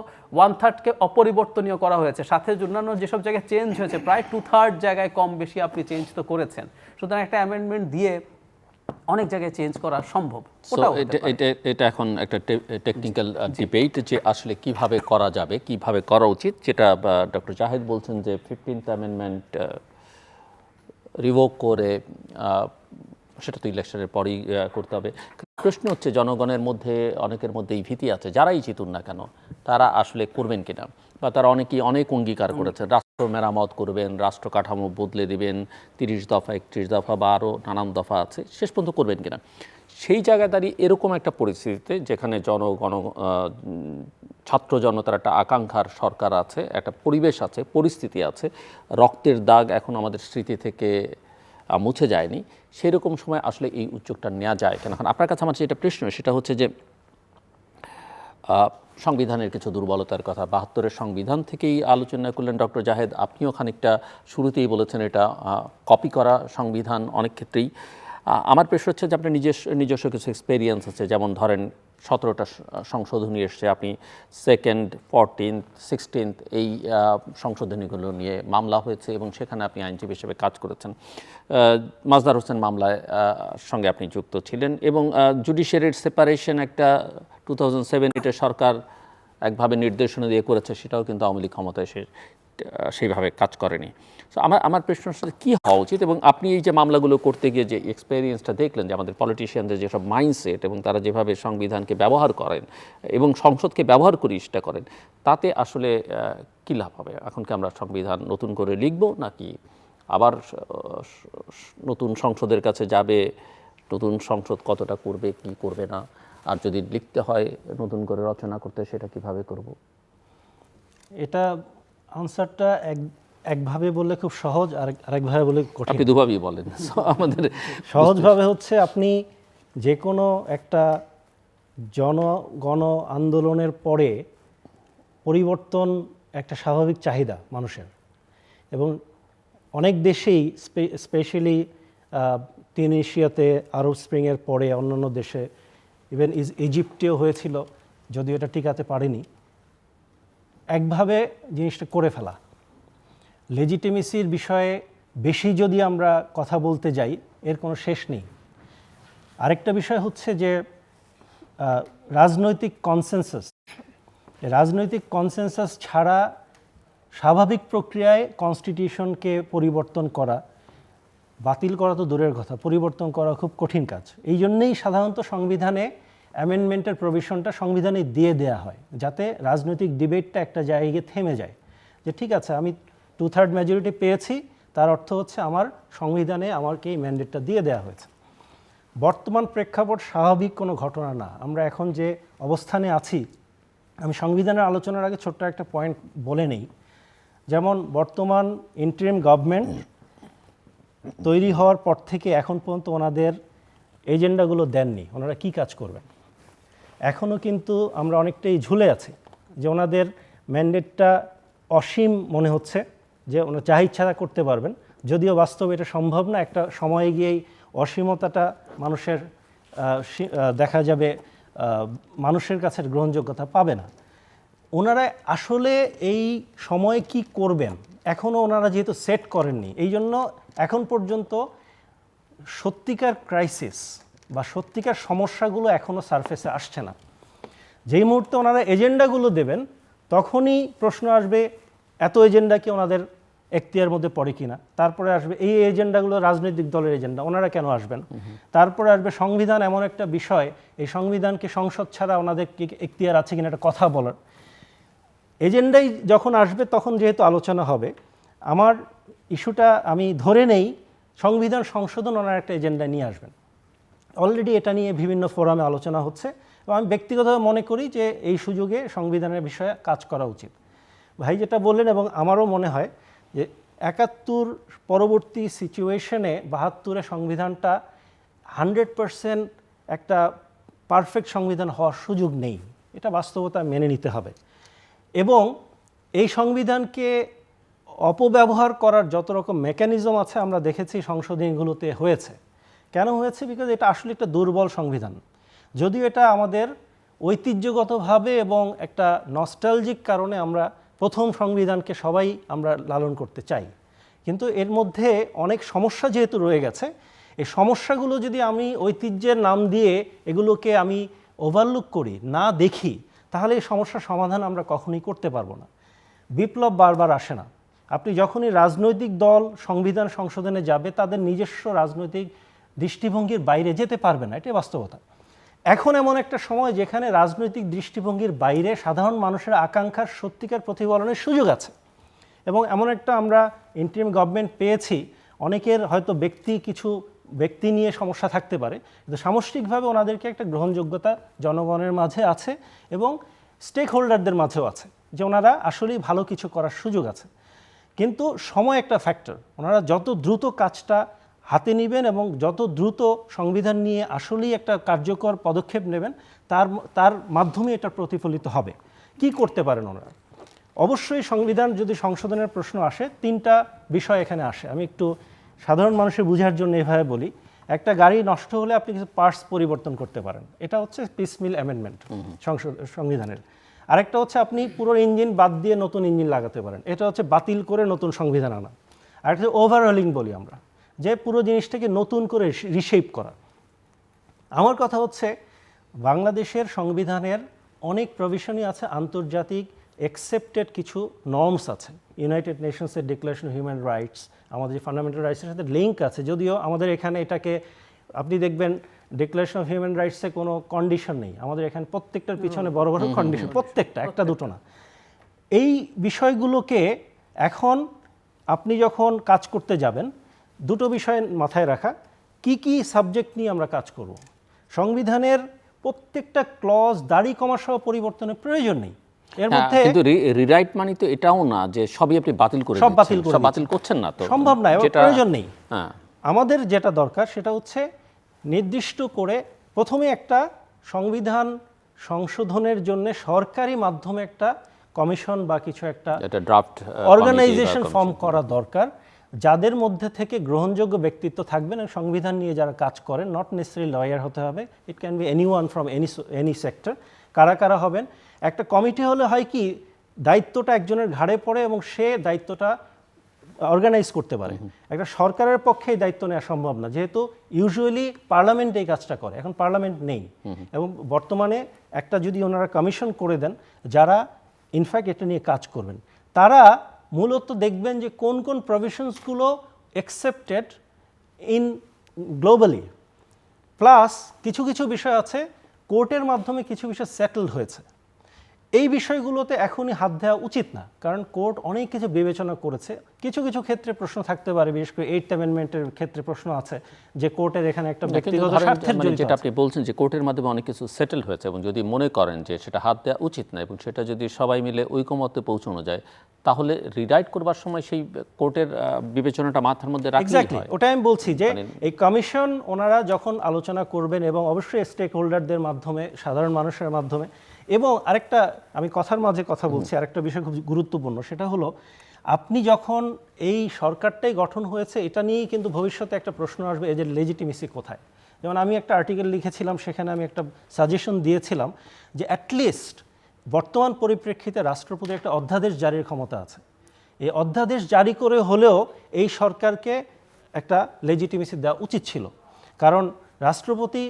1/3-কে অপরিবর্তনীয় করা হয়েছে, সাথে অন্যান্য যেসব জায়গায় চেঞ্জ হয়েছে প্রায় 2/3 জায়গায় কম বেশি আপনি চেঞ্জ তো করেছেন। সুতরাং একটা অ্যামেন্ডমেন্ট দিয়ে অনেক জায়গায় চেঞ্জ করা সম্ভব। এটা এখন একটা টেকনিক্যাল ডিবেট, যে আসলে কিভাবে করা যাবে, কিভাবে করা উচিত, যেটা ডক্টর জাহেদ বলছেন যে 15th অ্যামেন্ডমেন্ট রিভোক করে, সেটা তো ইলেকশনের পরেই করতে হবে। প্রশ্ন হচ্ছে, জনগণের মধ্যে অনেকের মধ্যে এই ভীতি আছে, যারাই জিতুন না কেন তারা আসলে করবেন কিনা, বা তারা অনেকেই অনেক অঙ্গীকার করেছেন, রাষ্ট্র মেরামত করবেন, রাষ্ট্র কাঠামো বদলে দিবেন, 30 দফা 31 দফা বা আরও নানান দফা আছে, শেষ পর্যন্ত করবেন কিনা। সেই জায়গায় দাঁড়িয়ে এরকম একটা পরিস্থিতিতে যেখানে ছাত্র জনতার একটা আকাঙ্ক্ষার সরকার আছে, একটা পরিবেশ আছে, পরিস্থিতি আছে, রক্তের দাগ এখন আমাদের স্মৃতি থেকে মুছে যায়নি, সেই রকম সময় আসলে এই উদ্যোগটা নেওয়া যায় কেন? এখন আপনার কাছে আমার যেটা প্রশ্ন সেটা হচ্ছে যে, সংবিধানের কিছু দুর্বলতার কথা 72-এর সংবিধান থেকেই আলোচনা করলেন ডক্টর জাহেদ, আপনিও খানিকটা শুরুতেই বলেছেন এটা কপি করা সংবিধান অনেক ক্ষেত্রেই। আমার প্রশ্ন হচ্ছে যে, আপনার নিজস্ব কিছু এক্সপেরিয়েন্স আছে, যেমন ধরেন 17টা সংশোধনী এসছে, আপনি 2nd, 14th, 16th এই সংশোধনীগুলো নিয়ে মামলা হয়েছে এবং সেখানে আপনি আইনজীবী হিসেবে কাজ করেছেন। মাজদার হোসেন মামলায় সঙ্গে আপনি যুক্ত ছিলেন, এবং জুডিশিয়ারির সেপারেশন একটা 2007 সরকার একভাবে নির্দেশনা দিয়ে করেছে, সেটাও কিন্তু আওয়ামী লীগ ক্ষমতায় সেইভাবে কাজ করেনি। সো আমার প্রশ্ন আসলে কী হওয়া উচিত, এবং আপনি এই যে মামলাগুলো করতে গিয়ে যে এক্সপেরিয়েন্সটা দেখলেন যে আমাদের পলিটিশিয়ানদের যেসব মাইন্ডসেট এবং তারা যেভাবে সংবিধানকে ব্যবহার করেন এবং সংসদকে ব্যবহার করে ইস্টা করেন, তাতে আসলে কী লাভ হবে? এখন কি আমরা সংবিধান নতুন করে লিখব, নাকি আবার নতুন সংসদের কাছে যাবে, নতুন সংসদ কতটা করবে কি করবে না, আর যদি লিখতে হয় নতুন করে রচনা করতে, সেটা কিভাবে করব? এটা আনসারটা একভাবে বললে খুব সহজ, আর আরেকভাবে বলে কঠিন। আপনি দুভাবেই বলেন। আমাদের সহজভাবে হচ্ছে, আপনি যে কোনো একটা গণ আন্দোলনের পরে পরিবর্তন একটা স্বাভাবিক চাহিদা মানুষের, এবং অনেক দেশেই স্পেশালি তিউনিসিয়াতে আরব স্প্রিংয়ের পরে অন্যান্য দেশে, ইভেন ইজিপ্টেও হয়েছিল, যদিও এটা টিকাতে পারেনি, একভাবে জিনিসটা করে ফেলা। লেজিটিমেসির বিষয়ে বেশি যদি আমরা কথা বলতে যাই, এর কোনো শেষ নেই। আরেকটা বিষয় হচ্ছে যে রাজনৈতিক কনসেনসাস ছাড়া স্বাভাবিক প্রক্রিয়ায় কনস্টিটিউশনকে পরিবর্তন করা, বাতিল করা তো দূরের কথা, পরিবর্তন করা খুব কঠিন কাজ। এই জন্যেই সাধারণত সংবিধানে অ্যামেন্ডমেন্টের প্রভিশনটা সংবিধানে দিয়ে দেয়া হয়, যাতে রাজনৈতিক ডিবেটটা একটা জায়গায় থেমে যায়, যে ঠিক আছে আমি 2/3 মেজরিটি পেয়েছি, তার অর্থ হচ্ছে আমার সংবিধানে আমাকে এই ম্যান্ডেটটা দিয়ে দেওয়া হয়েছে। বর্তমান প্রেক্ষাপট স্বাভাবিক কোনো ঘটনা না। আমরা এখন যে অবস্থানে আছি, আমি সংবিধানের আলোচনার আগে ছোট্ট একটা পয়েন্ট বলে নেই। যেমন বর্তমান ইন্টারিম গভর্নমেন্ট তৈরি হওয়ার পর থেকে এখন পর্যন্ত ওনাদের এজেন্ডাগুলো দেননি, ওনারা কি কাজ করবেন। এখনও কিন্তু আমরা অনেকটাই ঝুলে আছি, যে ওনাদের ম্যান্ডেটটা অসীম মনে হচ্ছে, যে ওনারা যা ইচ্ছা করতে পারবেন, যদিও বাস্তবে এটা সম্ভব না। একটা সময়ে গিয়েই অসীমতাটা মানুষের দেখা যাবে মানুষের কাছে গ্রহণযোগ্যতা পাবে না। ওনারা আসলে এই সময়ে কি করবেন এখনও ওনারা যেহেতু সেট করেননি, এই জন্য এখন পর্যন্ত সত্যিকার ক্রাইসিস বা সত্যিকার সমস্যাগুলো এখনও সারফেসে আসছে না। যেই মুহূর্তে ওনারা এজেন্ডাগুলো দেবেন, তখনই প্রশ্ন আসবে এত এজেন্ডা কি ওনাদের এখতিয়ার মধ্যে পড়ে কিনা। তারপরে আসবে এই এজেন্ডাগুলো রাজনৈতিক দলের এজেন্ডা, ওনারা কেন আসবেন। তারপরে আসবে সংবিধান এমন একটা বিষয়, এই সংবিধানকে সংসদ ছাড়া ওনাদের কি এখতিয়ার আছে কিনা একটা কথা বলার। এজেন্ডাই যখন আসবে তখন যেহেতু আলোচনা হবে, আমার ইস্যুটা আমি ধরে নেই সংবিধান সংশোধন ওনার একটা এজেন্ডা নিয়ে আসবেন। অলরেডি এটা নিয়ে বিভিন্ন ফোরামে আলোচনা হচ্ছে, এবং আমি ব্যক্তিগতভাবে মনে করি যে এই সুযোগে সংবিধানের বিষয়ে কাজ করা উচিত। ভাই যেটা বললেন, এবং আমারও মনে হয় যে 71 পরবর্তী সিচুয়েশনে 72-এ সংবিধানটা 100% একটা পারফেক্ট সংবিধান হওয়ার সুযোগ নেই, এটা বাস্তবতা মেনে নিতে হবে। এবং এই সংবিধানকে অপব্যবহার করার যত রকম মেকানিজম আছে আমরা দেখেছি সংশোধনীগুলোতে হয়েছে। কেন হয়েছে? বিকজ এটা আসলে একটা দুর্বল সংবিধান। যদিও এটা আমাদের ঐতিহ্যগতভাবে এবং একটা নস্টালজিক কারণে আমরা প্রথম সংবিধানকে সবাই আমরা লালন করতে চাই, কিন্তু এর মধ্যে অনেক সমস্যা যেহেতু রয়ে গেছে, এই সমস্যাগুলো যদি আমি ঐতিহ্যের নাম দিয়ে এগুলোকে আমি ওভারলুক করি, না দেখি, তাহলে এই সমস্যার সমাধান আমরা কখনোই করতে পারবো না। বিপ্লব বারবার আসে না। আপনি যখনই রাজনৈতিক দল সংবিধান সংশোধনে যাবে, তাদের নিজস্ব রাজনৈতিক দৃষ্টিভঙ্গির বাইরে যেতে পারবে না, এটাই বাস্তবতা। এখন এমন একটা সময় যেখানে রাজনৈতিক দৃষ্টিভঙ্গির বাইরে সাধারণ মানুষের আকাঙ্ক্ষার সত্যিকার প্রতিফলনের সুযোগ আছে, এবং এমন একটা আমরা ইন্টারিম গভর্নমেন্ট পেয়েছি। অনেকের হয়তো কিছু ব্যক্তি নিয়ে সমস্যা থাকতে পারে, কিন্তু সামষ্টিকভাবে ওনাদেরকে একটা গ্রহণযোগ্যতা জনগণের মাঝে আছে এবং স্টেক হোল্ডারদের মাঝেও আছে, যে ওনারা আসলেই ভালো কিছু করার সুযোগ আছে। কিন্তু সময় একটা ফ্যাক্টর। ওনারা যত দ্রুত কাজটা হাতে নেবেন এবং যত দ্রুত সংবিধান নিয়ে আসলেই একটা কার্যকর পদক্ষেপ নেবেন, তার মাধ্যমে এটা প্রতিফলিত হবে। কি করতে পারেন ওনারা? অবশ্যই সংবিধান যদি সংশোধনের প্রশ্ন আসে, 3টা বিষয় এখানে আসে। আমি একটু সাধারণ মানুষের বোঝার জন্য এভাবে বলি। একটা গাড়ি নষ্ট হলে আপনি কিছু পার্টস পরিবর্তন করতে পারেন, এটা হচ্ছে পিসমিল অ্যামেন্ডমেন্ট সংবিধানের। আরেকটা হচ্ছে আপনি পুরো ইঞ্জিন বাদ দিয়ে নতুন ইঞ্জিন লাগাতে পারেন, এটা হচ্ছে বাতিল করে নতুন সংবিধান আনা। আরেকটা ওভারহলিং বলি আমরা, যে পুরো জিনিসটাকে নতুন করে রিশেপ করা। আমার কথা হচ্ছে বাংলাদেশের সংবিধানের অনেক প্রভিশনই আছে আন্তর্জাতিক অ্যাকসেপ্টেড কিছু নর্মস আছে, ইউনাইটেড নেশনসের ডিক্লারেশন হিউম্যান রাইটস, আমাদের যে ফান্ডামেন্টাল রাইটসের সাথে লিঙ্ক আছে, যদিও আমাদের এখানে এটাকে আপনি দেখবেন ডিক্লারেশন অফ হিউম্যান রাইটসে কোনো কন্ডিশন নেই, আমাদের এখানে প্রত্যেকটার পিছনে বড় বড় কন্ডিশন, প্রত্যেকটা, একটা দুটো না। এই বিষয়গুলোকে এখন আপনি যখন কাজ করতে যাবেন, দুটো বিষয় মাথায় রাখা, কি কি সাবজেক্ট নিয়ে আমরা কাজ করব। সংবিধানের প্রত্যেকটা ক্লজ দাড়ি কমা সহ পরিবর্তনের প্রয়োজন নেই। এর মধ্যে কিন্তু রিরাইট মানে তো এটাও না যে সবই আপনি বাতিল করে সব দিচ্ছেন, বাতিল করে বাতিল করছেন না, তো সম্ভব না, এবং প্রয়োজন নেই। হ্যাঁ, আমাদের যেটা দরকার সেটা হচ্ছে নির্দিষ্ট করে প্রথমে একটা সংবিধান সংশোধনের জন্য সরকারি মাধ্যমে একটা কমিশন বা কিছু একটা ড্রাফট অর্গানাইজেশন ফর্ম করা দরকার, যাদের মধ্যে থেকে গ্রহণযোগ্য ব্যক্তিত্ব থাকবেন এবং সংবিধান নিয়ে যারা কাজ করেন, নট নেসেসারি লয়ার হতে হবে, it can be anyone from any sector. কারা কারা হবেন? একটা কমিটি হলে হয় কি, দায়িত্বটা একজনের ঘাড়ে পড়ে এবং সে দায়িত্বটা অর্গানাইজ করতে পারে। একটা সরকারের পক্ষে এই দায়িত্ব নেওয়া সম্ভব না, যেহেতু ইউজুয়ালি পার্লামেন্ট এই কাজটা করে, এখন পার্লামেন্ট নেই। এবং বর্তমানে একটা যদি ওনারা কমিশন করে দেন যারা ইনফ্যাক্ট এটা নিয়ে কাজ করবেন, তারা মূলত দেখবেন যে কোন কোন প্রভিশনসগুলো অ্যাকসেপ্টেড ইন গ্লোবালি, প্লাস কিছু কিছু বিষয় আছে কোর্টের মাধ্যমে কিছু বিষয় সেটেলড হয়েছে। এই বিষয়গুলোতে এখনই হাত দেওয়া উচিত না, কারণ কোর্ট অনেক কিছু বিবেচনা করেছে। কিছু কিছু ক্ষেত্রে প্রশ্ন থাকতে পারে, বিশেষ করে 8th অ্যামেন্ডমেন্টের ক্ষেত্রে প্রশ্ন আছে যে কোর্টের এখানে একটা ব্যক্তিগত স্বার্থের জন্য, যেটা আপনি বলছেন যে কোর্টের মাধ্যমে অনেক কিছু সেটেল হয়েছে এবং যদি মনে করেন যে সেটা হাত দেওয়া উচিত না এবং সেটা যদি সবাই মিলে ঐকমত্যে পৌঁছানো যায়, তাহলে রিরাইট করবার সময় সেই কোর্টের বিবেচনাটা মাথার মধ্যে রাখলেই হয়। ওটাই আমি বলছি যে এই কমিশন ওনারা যখন আলোচনা করবেন এবং অবশ্যই স্টেক হোল্ডারদের মাধ্যমে, সাধারণ মানুষের মাধ্যমে। এবং আরেকটা আমি কথার মাঝে কথা বলছি, আরেকটা বিষয় খুব গুরুত্বপূর্ণ, সেটা হলো আপনি যখন এই সরকারটাই গঠন হয়েছে, এটা নিয়েই কিন্তু ভবিষ্যতে একটা প্রশ্ন আসবে, এদের লেজিটিমেসি কোথায়। যেমন আমি একটা আর্টিকেল লিখেছিলাম, সেখানে আমি একটা সাজেশন দিয়েছিলাম যে অ্যাটলিস্ট বর্তমান পরিপ্রেক্ষিতে রাষ্ট্রপতির একটা অধ্যাদেশ জারির ক্ষমতা আছে। এই অধ্যাদেশ জারি করে হলেও এই সরকারকে একটা লেজিটিমেসি দেওয়া উচিত ছিল, কারণ রাষ্ট্রপতি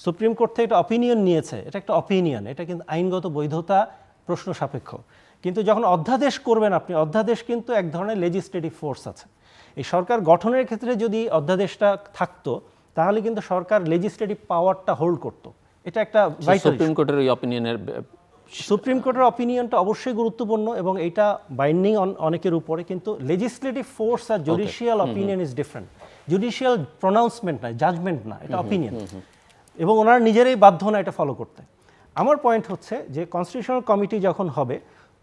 সুপ্রিম কোর্ট থেকে একটা অপিনিয়ন নিয়েছে, এটা একটা অপিনিয়ন, এটা কিন্তু আইনগত বৈধতা প্রশ্ন সাপেক্ষ। কিন্তু যখন অধ্যাদেশ করবেন আপনি, অধ্যাদেশ কিন্তু এক ধরনের লেজিসলেটিভ ফোর্স আছে। এই সরকার গঠনের ক্ষেত্রে যদি অধ্যাদেশটা থাকতো, তাহলে কিন্তু সরকার লেজিসলেটিভ পাওয়ারটা হোল্ড করতো। এটা একটা সুপ্রিম কোর্টের এই অপিনিয়নের, সুপ্রিম কোর্টের অপিনিয়নটা অবশ্যই গুরুত্বপূর্ণ এবং এটা বাইন্ডিং অনেকের উপরে, কিন্তু লেজিসলেটিভ ফোর্স আর judicial opinion is different. Judicial pronouncement না, জাজমেন্ট না, এটা অপিনিয়ন, এবং ওনারা নিজেরাই বাধ্য না এটা ফলো করতে। আমার পয়েন্ট হচ্ছে যে কনস্টিটিউশনাল কমিটি যখন হবে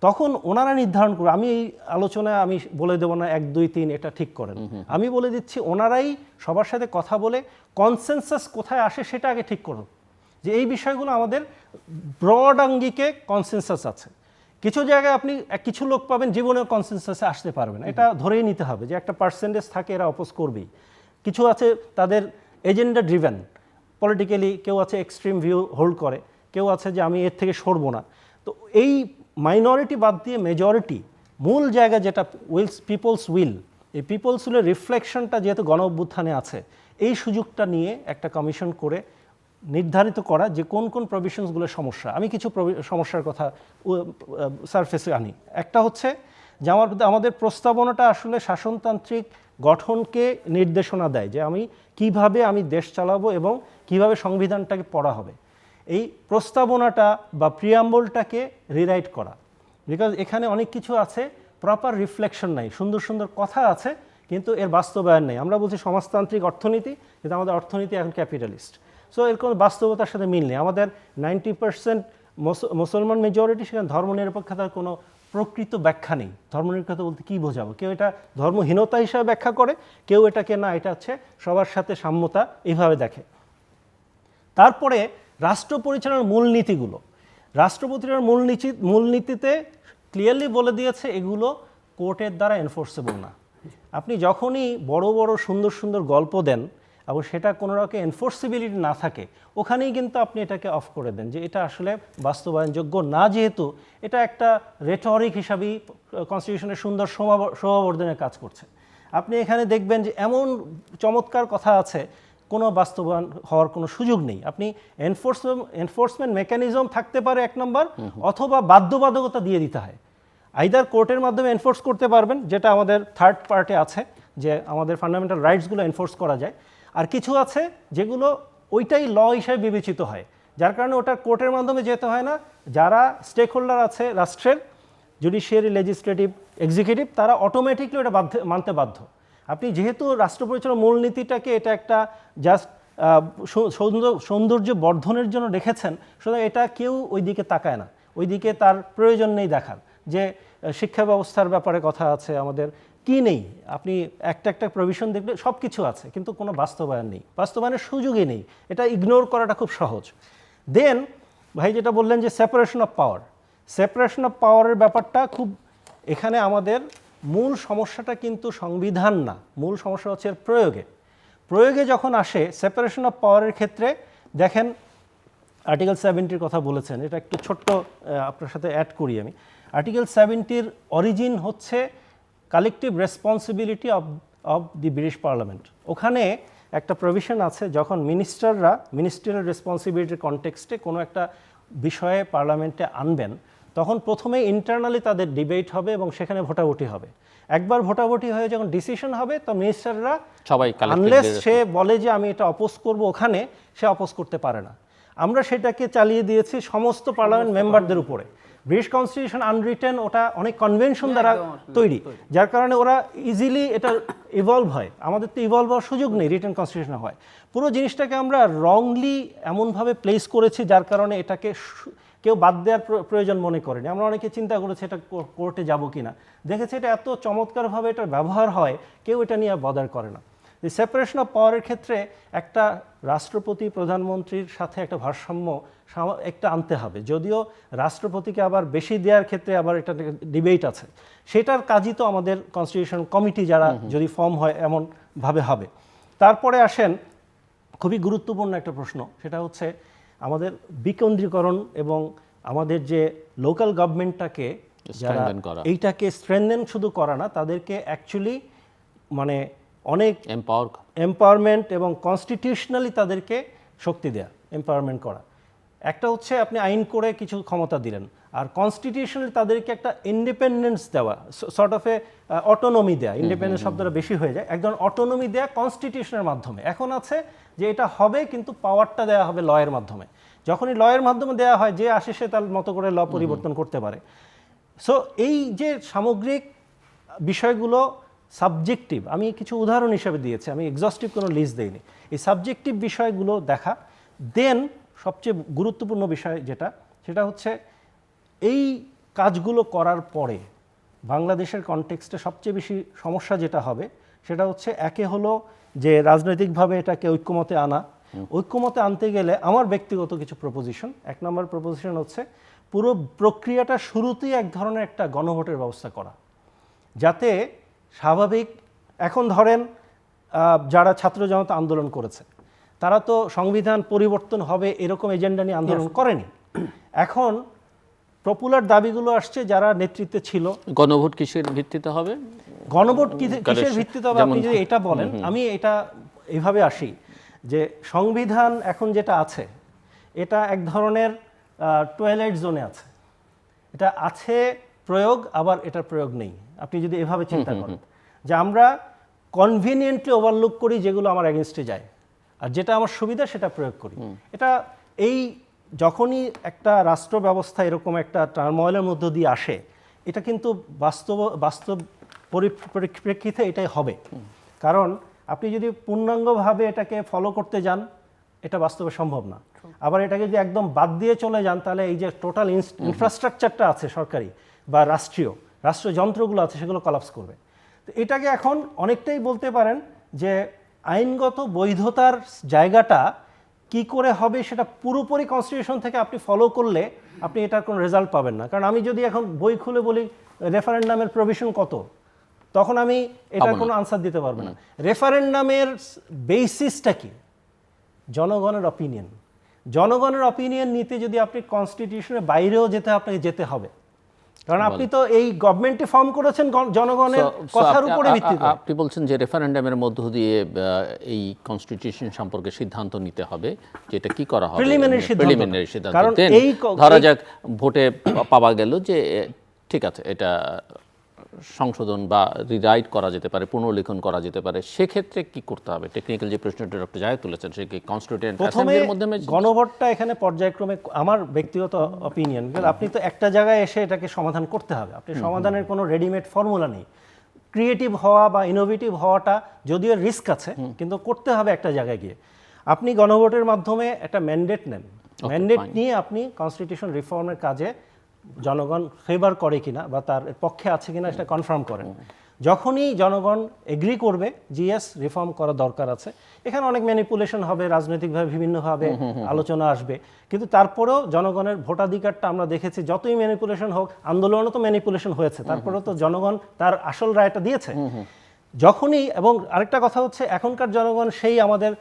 তখন ওনারা নির্ধারণ করবে। আমি এই আলোচনায় আমি বলে দেবো না 1, 2, 3 এটা ঠিক করেন, আমি বলে দিচ্ছি ওনারাই সবার সাথে কথা বলে কনসেনসাস কোথায় আসে সেটা আগে ঠিক করুন, যে এই বিষয়গুলো আমাদের ব্রড আঙ্গিকে কনসেনসাস আছে। কিছু জায়গায় আপনি কিছু লোক পাবেন জীবনেও কনসেনসাসে আসতে পারবেন, এটা ধরেই নিতে হবে যে একটা পার্সেন্টেজ থাকে এরা অপোজ করবেই। কিছু আছে তাদের এজেন্ডা ড্রিভেন, পলিটিক্যালি কেউ আছে এক্সট্রিম ভিউ হোল্ড করে, কেউ আছে যে আমি এর থেকে সরবো না। তো এই মাইনরিটি বাদ দিয়ে মেজরিটি মূল জায়গা যেটা পিপলস উইল, এই পিপলস উইলের রিফ্লেকশনটা যেহেতু গণ অভ্যুত্থানে আছে, এই সুযোগটা নিয়ে একটা কমিশন করে নির্ধারিত করা যে কোন কোন প্রভিশনসগুলো সমস্যা। আমি কিছু সমস্যার কথা সারফেসে আনি। একটা হচ্ছে যে আমাদের প্রস্তাবনাটা আসলে শাসনতান্ত্রিক গঠনকে নির্দেশনা দেয়, যে আমি কিভাবে দেশ চালাবো এবং কিভাবে সংবিধানটাকে পড়া হবে। এই প্রস্তাবনাটা বা প্রিয়াম্বলটাকে রিরাইট করা, বিকজ এখানে অনেক কিছু আছে প্রপার রিফ্লেকশন নাই, সুন্দর সুন্দর কথা আছে কিন্তু এর বাস্তবায়ন নেই। আমরা বলছি সমাজতান্ত্রিক অর্থনীতি, কিন্তু আমাদের অর্থনীতি এখন ক্যাপিটালিস্ট, সো এর কোনো বাস্তবতার সাথে মিল নেই। আমাদের 90% মুসলমান মেজরিটি, সেখানে ধর্মনিরপেক্ষতার কোনো প্রকৃত ব্যাখ্যা নেই। ধর্মনিরপেক্ষতা বলতে কী বোঝাবো? কেউ এটা ধর্মহীনতা হিসাবে ব্যাখ্যা করে, কেউ এটাকে না, এটা হচ্ছে সবার সাথে সাম্যতা, এইভাবে দেখে। তারপরে রাষ্ট্র পরিচালনার মূলনীতিগুলো, রাষ্ট্রপতির মূলনীতিতে ক্লিয়ারলি বলে দিয়েছে এগুলো কোর্টের দ্বারা এনফোর্সেবল না। আপনি যখনই বড় বড় সুন্দর সুন্দর গল্প দেন এবং সেটা কোনো রকম এনফোর্সিবিলিটি না থাকে, ওখানেই কিন্তু আপনি এটাকে অফ করে দেন যে এটা আসলে বাস্তবায়নযোগ্য না, যেহেতু এটা একটা রেটরিক হিসাবেই কনস্টিটিউশনের সুন্দর শোভাবর্ধনের কাজ করছে। আপনি এখানে দেখবেন যে এমন চমৎকার কথা আছে, কোনো বাস্তবায়ন হওয়ার কোনো সুযোগ নেই। আপনি এনফোর্সমেন্ট মেকানিজম থাকতে পারে এক নম্বর, অথবা বাধ্যবাধকতা দিয়ে দিতে হয়। আইদার কোর্টের মাধ্যমে এনফোর্স করতে পারবেন, যেটা আমাদের থার্ড পার্টে আছে, যে আমাদের ফান্ডামেন্টাল রাইটসগুলো এনফোর্স করা যায়। আর কিছু আছে যেগুলো ওইটাই ল হিসেবে বিবেচিত হয়, যার কারণে ওটা কোর্টের মাধ্যমে যেতে হয় না। যারা স্টেক হোল্ডার আছে রাষ্ট্রের, জুডিশিয়ারি, লেজিসলেটিভ, এক্সিকিউটিভ, তারা অটোমেটিকলি ওটা মানতে বাধ্য। আপনি যেহেতু রাষ্ট্র পরিচালনার মূলনীতিটাকে এটা একটা জাস্ট সৌন্দর্য বর্ধনের জন্য রেখেছেন, সুতরাং এটা কেউ ওই দিকে তাকায় না, ওই দিকে তার প্রয়োজন নেই দেখার। যে শিক্ষা ব্যবস্থার ব্যাপারে কথা আছে আমাদের, কি নেই, আপনি একটা প্রভিশন দেখলে সব কিছু আছে, কিন্তু কোনো বাস্তবায়ন নেই, বাস্তবায়নের সুযোগই নেই। এটা ইগনোর করাটা খুব সহজ। দেন ভাই যেটা বললেন যে সেপারেশন অফ পাওয়ারের ব্যাপারটা খুব, এখানে আমাদের মূল সমস্যাটা কিন্তু সংবিধান না, মূল সমস্যা হচ্ছে এর প্রয়োগে যখন আসে সেপারেশন অফ পাওয়ারের ক্ষেত্রে। দেখেন আর্টিকেল 70-র কথা বলেছেন, এটা একটু ছোট্ট আপনার সাথে অ্যাড করি আমি। আর্টিকেল 70-র অরিজিন হচ্ছে collective responsibility of the British parliament. ওখানে একটা প্রভিশন আছে, যখন মিনিস্টাররা মিনিস্ট্রিয়াল রেসপন্সিবিলিটির কনটেক্সটে কোনো একটা বিষয়ে পার্লামেন্টে আনবেন, তখন প্রথমে ইন্টারনালি তাদের ডিবেট হবে এবং সেখানে ভোটাভুটি হবে। একবার ভোটাভুটি হয়ে যখন ডিসিশন হবে, তো মিনিস্টাররা সবাই আনলেস সে বলে যে আমি এটা অপোজ করব, ওখানে সে অপোজ করতে পারে না। আমরা সেটাকে চালিয়ে দিয়েছি সমস্ত পার্লামেন্ট মেম্বারদের উপরে। ব্রিটিশ কনস্টিটিউশন আনরিটেন, ওটা অনেক কনভেনশন দ্বারা তৈরি, যার কারণে ওরা ইজিলি এটা ইভলভ হয়। আমাদের তো ইভলভ হওয়ার সুযোগ নেই রিটেন কনস্টিটিউশন হয়। পুরো জিনিসটাকে আমরা রংলি এমনভাবে প্লেস করেছি, যার কারণে এটাকে কেউ বাদ দেওয়ার প্রয়োজন মনে করেনি। আমরা অনেকে চিন্তা করেছি এটা কোর্টে যাব কিনা, দেখেছি এটা এত চমৎকারভাবে এটার ব্যবহার হয়, কেউ এটা নিয়ে বদার করে না। এই সেপারেশন অফ পাওয়ারের ক্ষেত্রে একটা রাষ্ট্রপতি প্রধানমন্ত্রীর সাথে একটা ভারসাম্য একটা আনতে হবে, যদিও রাষ্ট্রপতিকে আবার বেশি দেওয়ার ক্ষেত্রে আবার এটা ডিবেট আছে। সেটার কাজই তো আমাদের কনস্টিটিউশন কমিটি যারা যদি ফর্ম হয় এমনভাবে হবে। তারপরে আসেন খুবই গুরুত্বপূর্ণ একটা প্রশ্ন, সেটা হচ্ছে আমাদের বিকেন্দ্রীকরণ এবং আমাদের যে লোকাল গভর্নমেন্টটাকে যারা এইটাকে স্ট্রেনথেন শুধু করা না, তাদেরকে অ্যাকচুয়ালি মানে অনেক এম্পাওয়ারমেন্ট এবং কনস্টিটিউশনালি তাদেরকে শক্তি দেয়া, এম্পাওয়ারমেন্ট করা। একটা হচ্ছে আপনি আইন করে কিছু ক্ষমতা দিলেন, আর কনস্টিটিউশনালি তাদেরকে একটা ইন্ডিপেন্ডেন্স দেওয়া, সর্ট অফ এ অটোনমি দেয়া। ইন্ডিপেন্ডেন্স শব্দটা বেশি হয়ে যায়, একদম অটোনমি দেয়া কনস্টিটিউশনের মাধ্যমে। এখন আছে যে এটা হবে, কিন্তু পাওয়ারটা দেওয়া হবে লয়ের মাধ্যমে। যখনই লয়ের মাধ্যমে দেওয়া হয়, যে আসে সে তার মতো করে ল পরিবর্তন করতে পারে। সো এই যে সামগ্রিক বিষয়গুলো সাবজেক্টিভ, আমি কিছু উদাহরণ হিসেবে দিয়েছি, আমি এক্সস্টিভ কোনো লিস্ট দেইনি। এই সাবজেক্টিভ বিষয়গুলো দেখা। দেন সবচেয়ে গুরুত্বপূর্ণ বিষয় যেটা, সেটা হচ্ছে এই কাজগুলো করার পরে বাংলাদেশের কনটেক্সটে সবচেয়ে বেশি সমস্যা যেটা হবে, সেটা হচ্ছে একে হলো যে রাজনৈতিকভাবে এটাকে ঐক্যমতে আনা। ঐক্যমতে আনতে গেলে আমার ব্যক্তিগত কিছু প্রপোজিশন। এক নম্বর প্রপোজিশন হচ্ছে পুরো প্রক্রিয়াটা শুরুতেই এক ধরনের একটা গণভোটের ব্যবস্থা করা, যাতে স্বাভাবিক, এখন ধরেন যারা ছাত্র জনতা আন্দোলন করেছে, তারা তো সংবিধান পরিবর্তন হবে এরকম এজেন্ডা নিয়ে আন্দোলন করেনি। এখন পপুলার দাবিগুলো আসছে যারা নেতৃত্বে ছিল। গণভোট কিসের ভিত্তিতে হবে? গণভোট কিসের ভিত্তিতে হবে আপনি যদি এটা বলেন, আমি এটা এইভাবে আসি যে সংবিধান এখন যেটা আছে, এটা এক ধরনের টয়লেট জোনে আছে। এটা আছে প্রয়োগ, আবার এটার প্রয়োগ নেই। আপনি যদি এভাবে চিন্তা করেন যে আমরা কনভিনিয়েন্টলি ওভারলুক করি যেগুলো আমার এগেনস্টে যায়, আর যেটা আমার সুবিধা সেটা প্রয়োগ করি। এটা এই যখনই একটা রাষ্ট্র ব্যবস্থা এরকম একটা টার্ময়েলের মধ্য দিয়ে আসে, এটা কিন্তু বাস্তব পরিপ্রেক্ষিতে এটাই হবে। কারণ আপনি যদি পূর্ণাঙ্গভাবে এটাকে ফলো করতে যান, এটা বাস্তবে সম্ভব না। আবার এটাকে যদি একদম বাদ দিয়ে চলে যান, তাহলে এই যে টোটাল ইনফ্রাস্ট্রাকচারটা আছে সরকারি বা রাষ্ট্রযন্ত্রগুলো আছে, সেগুলো কলাপস করবে। তো এটাকে এখন অনেকটাই বলতে পারেন যে আইনগত বৈধতার জায়গাটা কি করে হবে, সেটা পুরোপুরি কনস্টিটিউশন থেকে আপনি ফলো করলে আপনি এটার কোনো রেজাল্ট পাবেন না। কারণ আমি যদি এখন বই খুলে বলি রেফারেন্ডামের প্রভিশন কত, তখন আমি এটার কোনো আনসার দিতে পারবো না। রেফারেন্ডামের বেসিসটা কি? জনগণের অপিনিয়ন। জনগণের অপিনিয়ন নিতে যদি আপনি কনস্টিটিউশনের বাইরেও আপনাকে যেতে হবে, কারণ আপনি তো এই গভর্নমেন্টে ফর্ম করেছেন জনগণের কথার উপরে ভিত্তি করে। আপনি বলছেন যে রেফারেন্ডামের মধ্য দিয়ে এই কনস্টিটিউশন সম্পর্কে সিদ্ধান্ত নিতে হবে, যে এটা কি করা হবে, Preliminary সিদ্ধান্ত। কারণ Then ধরা যাক ভোটে পাওয়া গেল যে ঠিক আছে, এটা সংশোধন বা রিরাইট করা যেতে পারে, পুনর্লিখন করা যেতে পারে, সেক্ষেত্রে কি করতে হবে? টেকনিক্যাল যে প্রশ্নটা ডক্টর জায়েদ তুলেছেন, সে কি কনস্টিটিউয়েন্ট প্রথমে অ্যাসেম্বলির মাধ্যমে? গণভোটটা এখানে পর্যায়ক্রমে, আমার ব্যক্তিগত অপিনিয়ন, আপনি তো একটা জায়গায় এসে এটাকে সমাধান করতে হবে, আপনি সমাধানের কোনো রেডিমেড ফর্মুলা নেই। ক্রিয়েটিভ হওয়া বা ইনোভেটিভ হওয়াটা যদিও রিস্ক আছে, কিন্তু করতে হবে একটা জায়গায় গিয়ে। আপনি গণভোটের মাধ্যমে একটা ম্যান্ডেট নেন, ম্যান্ডেট নিয়ে আপনি কনস্টিটিউশন রিফর্মের কাজে জনগণ ফেভার করে কিনা বা তার পক্ষে আছে কিনা সেটা কনফার্ম করেন। যখনই জনগণ এগ্রি করবে জিএস রিফর্ম করা দরকার আছে, এখানে অনেক ম্যানিপুলেশন হবে, রাজনৈতিকভাবে বিভিন্নভাবে আলোচনা আসবে, কিন্তু তারপরেও জনগণের ভোটাধিকারটা আমরা দেখেছি, যতই ম্যানিপুলেশন হোক, আন্দোলনও তো ম্যানিপুলেশন হয়েছে, তারপরেও তো জনগণ তার আসল রায়টা দিয়েছে। যখনই, এবং আরেকটা কথা হচ্ছে, এখনকার জনগণ সেই আমাদের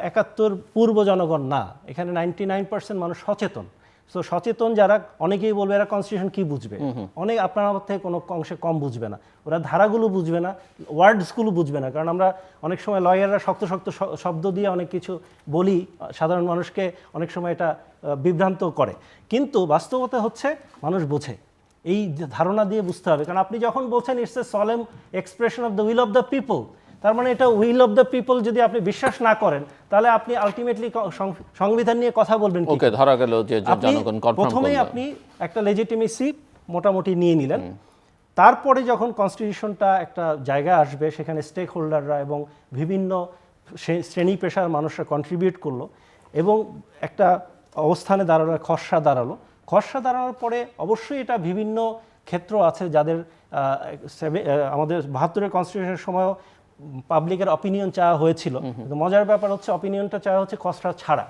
৭১ পূর্ব জনগণ না, এখানে 99% মানুষ সচেতন। সো সচেতন যারা, অনেকেই বলবে এরা কনস্টিটিউশন কি বুঝবে, অনেক আপনার আমার থেকে কোনো অংশে কম বুঝবে না, ওরা ধারাগুলো বুঝবে না, ওয়ার্ডসগুলো বুঝবে না, কারণ আমরা অনেক সময় লয়াররা শক্ত শক্ত শব্দ দিয়ে অনেক কিছু বলি, সাধারণ মানুষকে অনেক সময় এটা বিভ্রান্ত করে, কিন্তু বাস্তবতা হচ্ছে মানুষ বোঝে। এই ধারণা দিয়ে বুঝতে হবে, কারণ আপনি যখন বলছেন it's a solemn expression of the will of the people, তার মানে এটা উইল অফ দ্য পিপল যদি আপনি বিশ্বাস না করেন, তাহলে আপনি আলটিমেটলি সংবিধান নিয়ে কথা বলবেন কি? ওকে, ধরা গেল যে জনগণ কনফার্ম করবে, প্রথমেই আপনি একটা লেজিটিমেসি মোটামুটি নিয়ে নিলেন, তারপরে যখন কনস্টিটিউশনটা একটা জায়গায় আসবে, সেখানে স্টেক হোল্ডাররা এবং বিভিন্ন শ্রেণী পেশার মানুষরা কন্ট্রিবিউট করলো এবং একটা অবস্থানে দাঁড়ালো, খসড়া দাঁড়ালো। খসড়া দাঁড়ানোর পরে অবশ্যই এটা বিভিন্ন ক্ষেত্র আছে যাদের আমাদের ৭২-এর কনস্টিটিউশনের সময়ও পাবলিকের অপিনিয়ন চাওয়া হয়েছিল, কিন্তু মজার ব্যাপার হচ্ছে অপিনিয়নটা চাওয়া হচ্ছে খসড়া ছাড়া,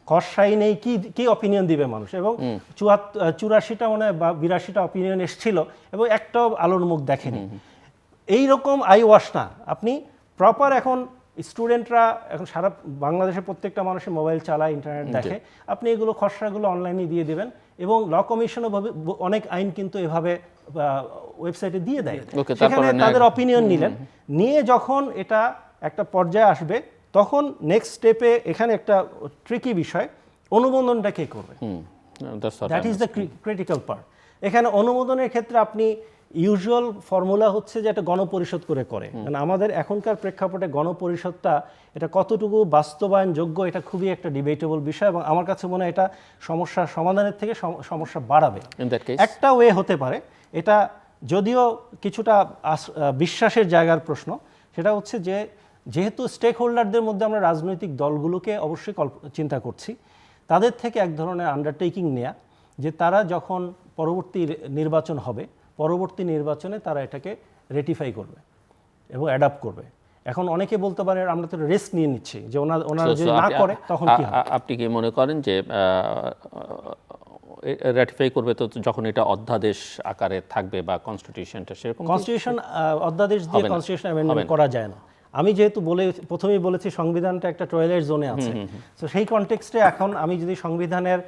খসড়াই নেই, কি অপিনিয়ন দিবে মানুষ, এবং ৮৪টা মনে হয় বা ৮২টা অপিনিয়ন এসেছিল এবং একটাও আলোর মুখ দেখেনি। এইরকম আই ওয়াশ না, আপনি প্রপার, এখন স্টুডেন্টরা এখন সারা বাংলাদেশের প্রত্যেকটা মানুষের মোবাইল চালায়, ইন্টারনেট দেখে, আপনি এগুলো খসড়াগুলো অনলাইনে দিয়ে দেবেন, এবং ল কমিশনও অনেক আইন কিন্তু এভাবে ওয়েবসাইটে দিয়ে দেয়, সেখানে তাদের অপিনিয়ন নিলেন, নিয়ে যখন এটা একটা পর্যায়ে আসবে, তখন নেক্সট স্টেপে এখানে একটা ট্রিকি বিষয়, অনুমোদনটা কে করবে, that is the critical part. এখানে অনুমোদনের ক্ষেত্রে আপনি ইউজুয়াল ফর্মুলা হচ্ছে যে একটা গণপরিষদ করে, মানে আমাদের এখনকার প্রেক্ষাপটে গণপরিষদটা এটা কতটুকু বাস্তবায়নযোগ্য, এটা খুবই একটা ডিবেটেবল বিষয়, এবং আমার কাছে মনে হয় এটা সমস্যা সমাধানের থেকে সমস্যা বাড়াবে। একটা ওয়ে হতে পারে, এটা যদিও কিছুটা বিশ্বাসের জায়গার প্রশ্ন, সেটা হচ্ছে যে যেহেতু স্টেক হোল্ডারদের মধ্যে আমরা রাজনৈতিক দলগুলোকে অবশ্যই চিন্তা করছি, তাদের থেকে এক ধরনের আন্ডারটেকিং নেয়া যে তারা যখন পরবর্তী নির্বাচন হবে, পরবর্তী নির্বাচনে তারা এটাকে রেটিফাই করবে এবং অ্যাডাপ্ট করবে। এখন অনেকে বলতে পারে আমরা তো রিস্ক নিয়ে নিচ্ছি, যে ওনারা যদি না করে তখন কি হবে? আপনি কি মনে করেন যে রেটিফাই করবে তো যখন এটা অধ্যাদেশ আকারে থাকবে বা কনস্টিটিউশনটা সেরকম? কনস্টিটিউশন অধ্যাদেশ দিয়ে কনস্টিটিউশন অ্যামেন্ডমেন্ট করা যায় না। আমি যেহেতু প্রথমেই বলেছি সংবিধানটা একটা টয়লেট জোনে আছে, তো সেই কনটেক্সটে এখন আমি যদি সংবিধানের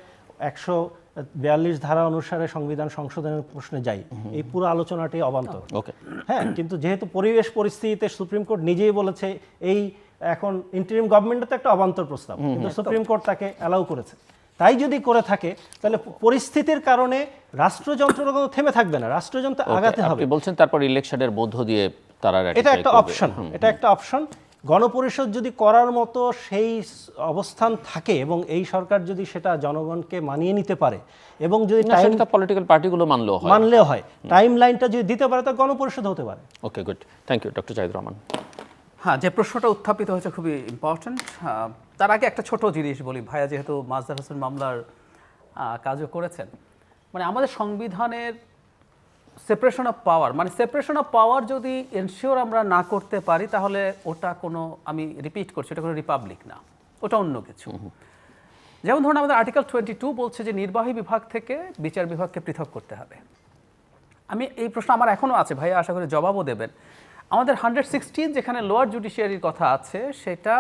১৪২ ধারা অনুসারে সংবিধান সংশোধনের প্রশ্নে যাই, এই পুরো আলোচনাটাই অবান্তর। হ্যাঁ, কিন্তু যেহেতু পরিবেশ পরিস্থিতিতে সুপ্রিম কোর্ট নিজেই বলেছে, এই এখন ইন্টারিম গভর্নমেন্টে তো একটা অবান্তর প্রস্তাব, কিন্তু সুপ্রিম কোর্ট তাকে অ্যালাউ করেছে। তাই যদি করে থাকে, তাহলে পরিস্থিতির কারণে রাষ্ট্রযন্ত্র থেমে থাকবে না, রাষ্ট্রযন্ত্র আগাতে হবে। আপনি বলছেন তারপর ইলেকশনের মধ্য দিয়ে তারা, এটা একটা অপশন, এটা একটা অপশন। গণপরিষদ যদি করার মতো সেই অবস্থান থাকে এবং এই সরকার যদি সেটা জনগণকে মানিয়ে নিতে পারে, এবং যদি পলিটিক্যাল পার্টিগুলো মানলেও হয়, টাইম লাইনটা যদি দিতে পারে, তা গণপরিষদ হতে পারে। Okay, good, thank you doctor Zahidur Rahman. হ্যাঁ, যে প্রশ্নটা উত্থাপিত হয়েছে খুবই ইম্পর্ট্যান্ট। তার আগে একটা ছোট জিনিস বলি, ভাইয়া যেহেতু মাজদার হোসেন মামলার কাজও করেছেন, মানে আমাদের সংবিধানের সেপারেশন অফ পাওয়ার, মানে সেপারেশন অফ পাওয়ার যদি এনশিওর আমরা না করতে পারি, তাহলে ওটা কোনো, আমি রিপিট করছি, ওটা কোনো রিপাবলিক না, ওটা অন্য কিছু। যেমন ধরুন আমাদের আর্টিকেল 22 বলছে যে নির্বাহী বিভাগ থেকে বিচার বিভাগকে পৃথক করতে হবে। আমি এই প্রশ্ন আমার এখনও আছে, ভাইয়া আশা করি জবাবও দেবেন। আমাদের 116 যেখানে লোয়ার জুডিশিয়ারির কথা আছে, সেটা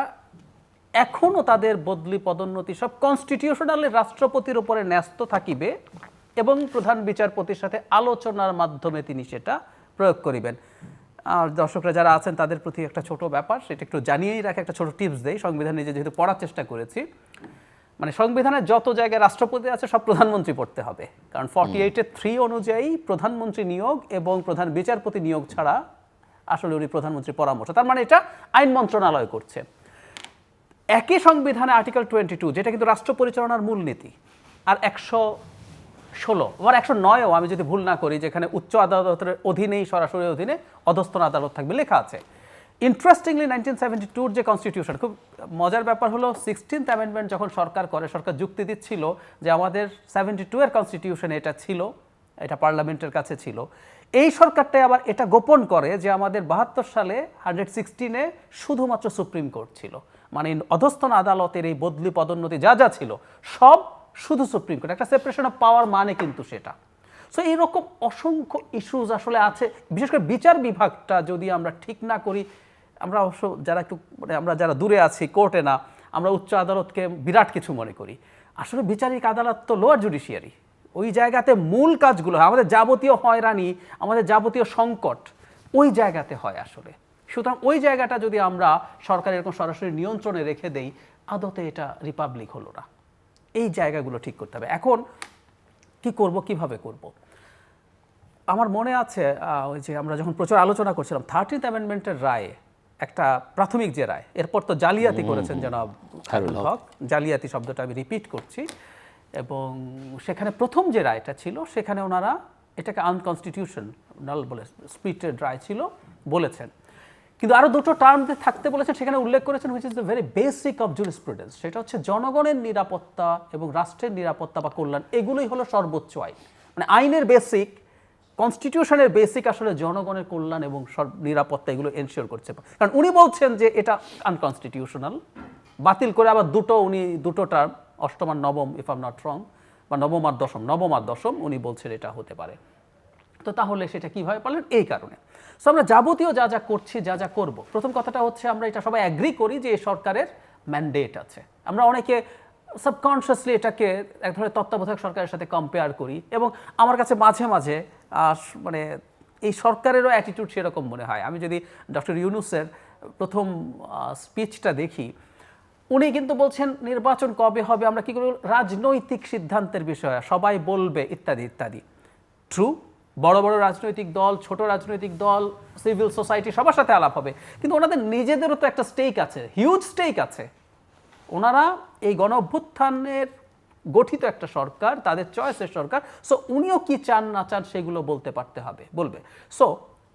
এখনও তাদের বদলি পদোন্নতি সব কনস্টিটিউশনালি রাষ্ট্রপতির উপরে ন্যস্ত থাকিবে, এবং প্রধান বিচারপতির সাথে আলোচনার মাধ্যমে তিনি সেটা প্রয়োগ করিবেন। আর দর্শকরা যারা আছেন তাদের প্রতি একটা ছোট ব্যাপার, সেটা একটু জানিয়েই রাখে, একটা ছোট টিপস দেই। সংবিধান নিজে যেহেতু পড়ার চেষ্টা করেছি, মানে সংবিধানের যত জায়গায় রাষ্ট্রপতি আছে সব প্রধানমন্ত্রী পড়তে হবে, কারণ 48(3) অনুযায়ী প্রধানমন্ত্রী নিয়োগ এবং প্রধান বিচারপতি নিয়োগ ছাড়া আসলে উনি প্রধানমন্ত্রীর পরামর্শ, তার মানে এটা আইন মন্ত্রণালয় করছে। একই সংবিধানে আর্টিকেল 22, যেটা কিন্তু রাষ্ট্র পরিচালনার মূলনীতি, আর 116 আবার 109ও আমি যদি ভুল না করি, যেখানে উচ্চ আদালতের অধীনেই সরাসরি অধীনে অধস্তন আদালত থাকবে লেখা আছে। ইন্টারেস্টিংলি 1972 যে কনস্টিটিউশন, খুব মজার ব্যাপার হলো 16th অ্যামেন্ডমেন্ট যখন সরকার করে, সরকার যুক্তি দিচ্ছিল যে আমাদের 72 এর কনস্টিটিউশনে এটা ছিল, এটা পার্লামেন্টের কাছে ছিল। এই সরকারটাই আবার এটা গোপন করে যে আমাদের 72 সালে 116-এ শুধুমাত্র সুপ্রিম কোর্ট ছিল, মানে অধস্তন আদালতের এই বদলি পদোন্নতি যা যা ছিল সব শুধু সুপ্রিম কোর্ট, একটা সেপারেশন অফ পাওয়ার মানে কিন্তু সেটা। সো এইরকম অসংখ্য ইস্যুজ আসলে আছে, বিশেষ করে বিচার বিভাগটা যদি আমরা ঠিক না করি। আমরা অবশ্য যারা একটু মানে আমরা যারা দূরে আছি, কোর্টে না, আমরা উচ্চ আদালতকে বিরাট কিছু মনে করি। আসলে বিচারিক আদালত তো লোয়ার জুডিশিয়ারি, ওই জায়গাতে মূল কাজগুলো হয়, আমাদের যাবতীয় হয়রানি, আমাদের যাবতীয় সংকট ওই জায়গাতে হয় আসলে। সুতরাং ওই জায়গাটা যদি আমরা সরকারের এরকম সরাসরি নিয়ন্ত্রণে রেখে দেই, আদতে এটা রিপাবলিক হলো না। এই জায়গাগুলো ঠিক করতে হবে। এখন কি করব, কিভাবে করব? আমার মনে আছে ওই যে আমরা যখন প্রচুর আলোচনা করছিলাম 13th অ্যামেন্ডমেন্টের রায়ে, একটা প্রাথমিক যে রায়, এরপর তো জালিয়াতি করেছেন জনাব খায়রুল হক, জালিয়াতি শব্দটা আমি রিপিট করছি, এবং সেখানে প্রথম যে রায়টা ছিল সেখানে ওনারা এটাকে আনকনস্টিটিউশনাল বলে, স্প্লিটেড রায় ছিল বলেছেন, কিন্তু আরও দুটো টার্ম থাকতে বলেছেন, সেখানে উল্লেখ করেছেন which is the very basic of jurisprudence, সেটা হচ্ছে জনগণের নিরাপত্তা এবং রাষ্ট্রের নিরাপত্তা বা কল্যাণ, এগুলোই হলো সর্বোচ্চ আইন। মানে আইনের বেসিক, কনস্টিটিউশনের বেসিক আসলে জনগণের কল্যাণ এবং নিরাপত্তা, এগুলো এনশিওর করছে। কারণ উনি বলছেন যে এটা আনকনস্টিটিউশনাল, বাতিল করে আবার উনি দুটো টার্ম, অষ্টম আর নবম, ইফ আম নট রং, বা নবম আর দশম উনি বলছেন এটা হতে পারে। তো তাহলে সেটা কিভাবে পারলেন? এই কারণে। সো আমরা যাবতীয় যা যা করছি, যা যা করব, প্রথম কথাটা হচ্ছে আমরা এটা সবাই অ্যাগ্রি করি যে এই সরকারের ম্যান্ডেট আছে। আমরা অনেকে সাবকনশিয়াসলি এটাকে এক ধরনের তত্ত্বাবধায়ক সরকারের সাথে কম্পেয়ার করি, এবং আমার কাছে মাঝে মাঝে মানে এই সরকারেরও অ্যাটিটিউড সেরকম মনে হয়। আমি যদি ডক্টর ইউনূসের প্রথম স্পিচটা দেখি, উনি কিন্তু বলছেন নির্বাচন কবে হবে, আমরা কি করব, রাজনৈতিক সিদ্ধান্তের বিষয় সবাই বলবে ইত্যাদি ইত্যাদি। ট্রু, বড় বড় রাজনৈতিক দল, ছোট রাজনৈতিক দল, সিভিল সোসাইটি সবার সাথে আলাপ হবে, কিন্তু ওনাদের নিজেদেরও তো একটা স্টেক আছে, হিউজ স্টেক আছে। ওনারা এই গণ অভ্যুত্থানের গঠিত একটা সরকার, তাদের চয়েসের সরকার। সো উনিও কি চান না চান সেগুলো বলবে। সো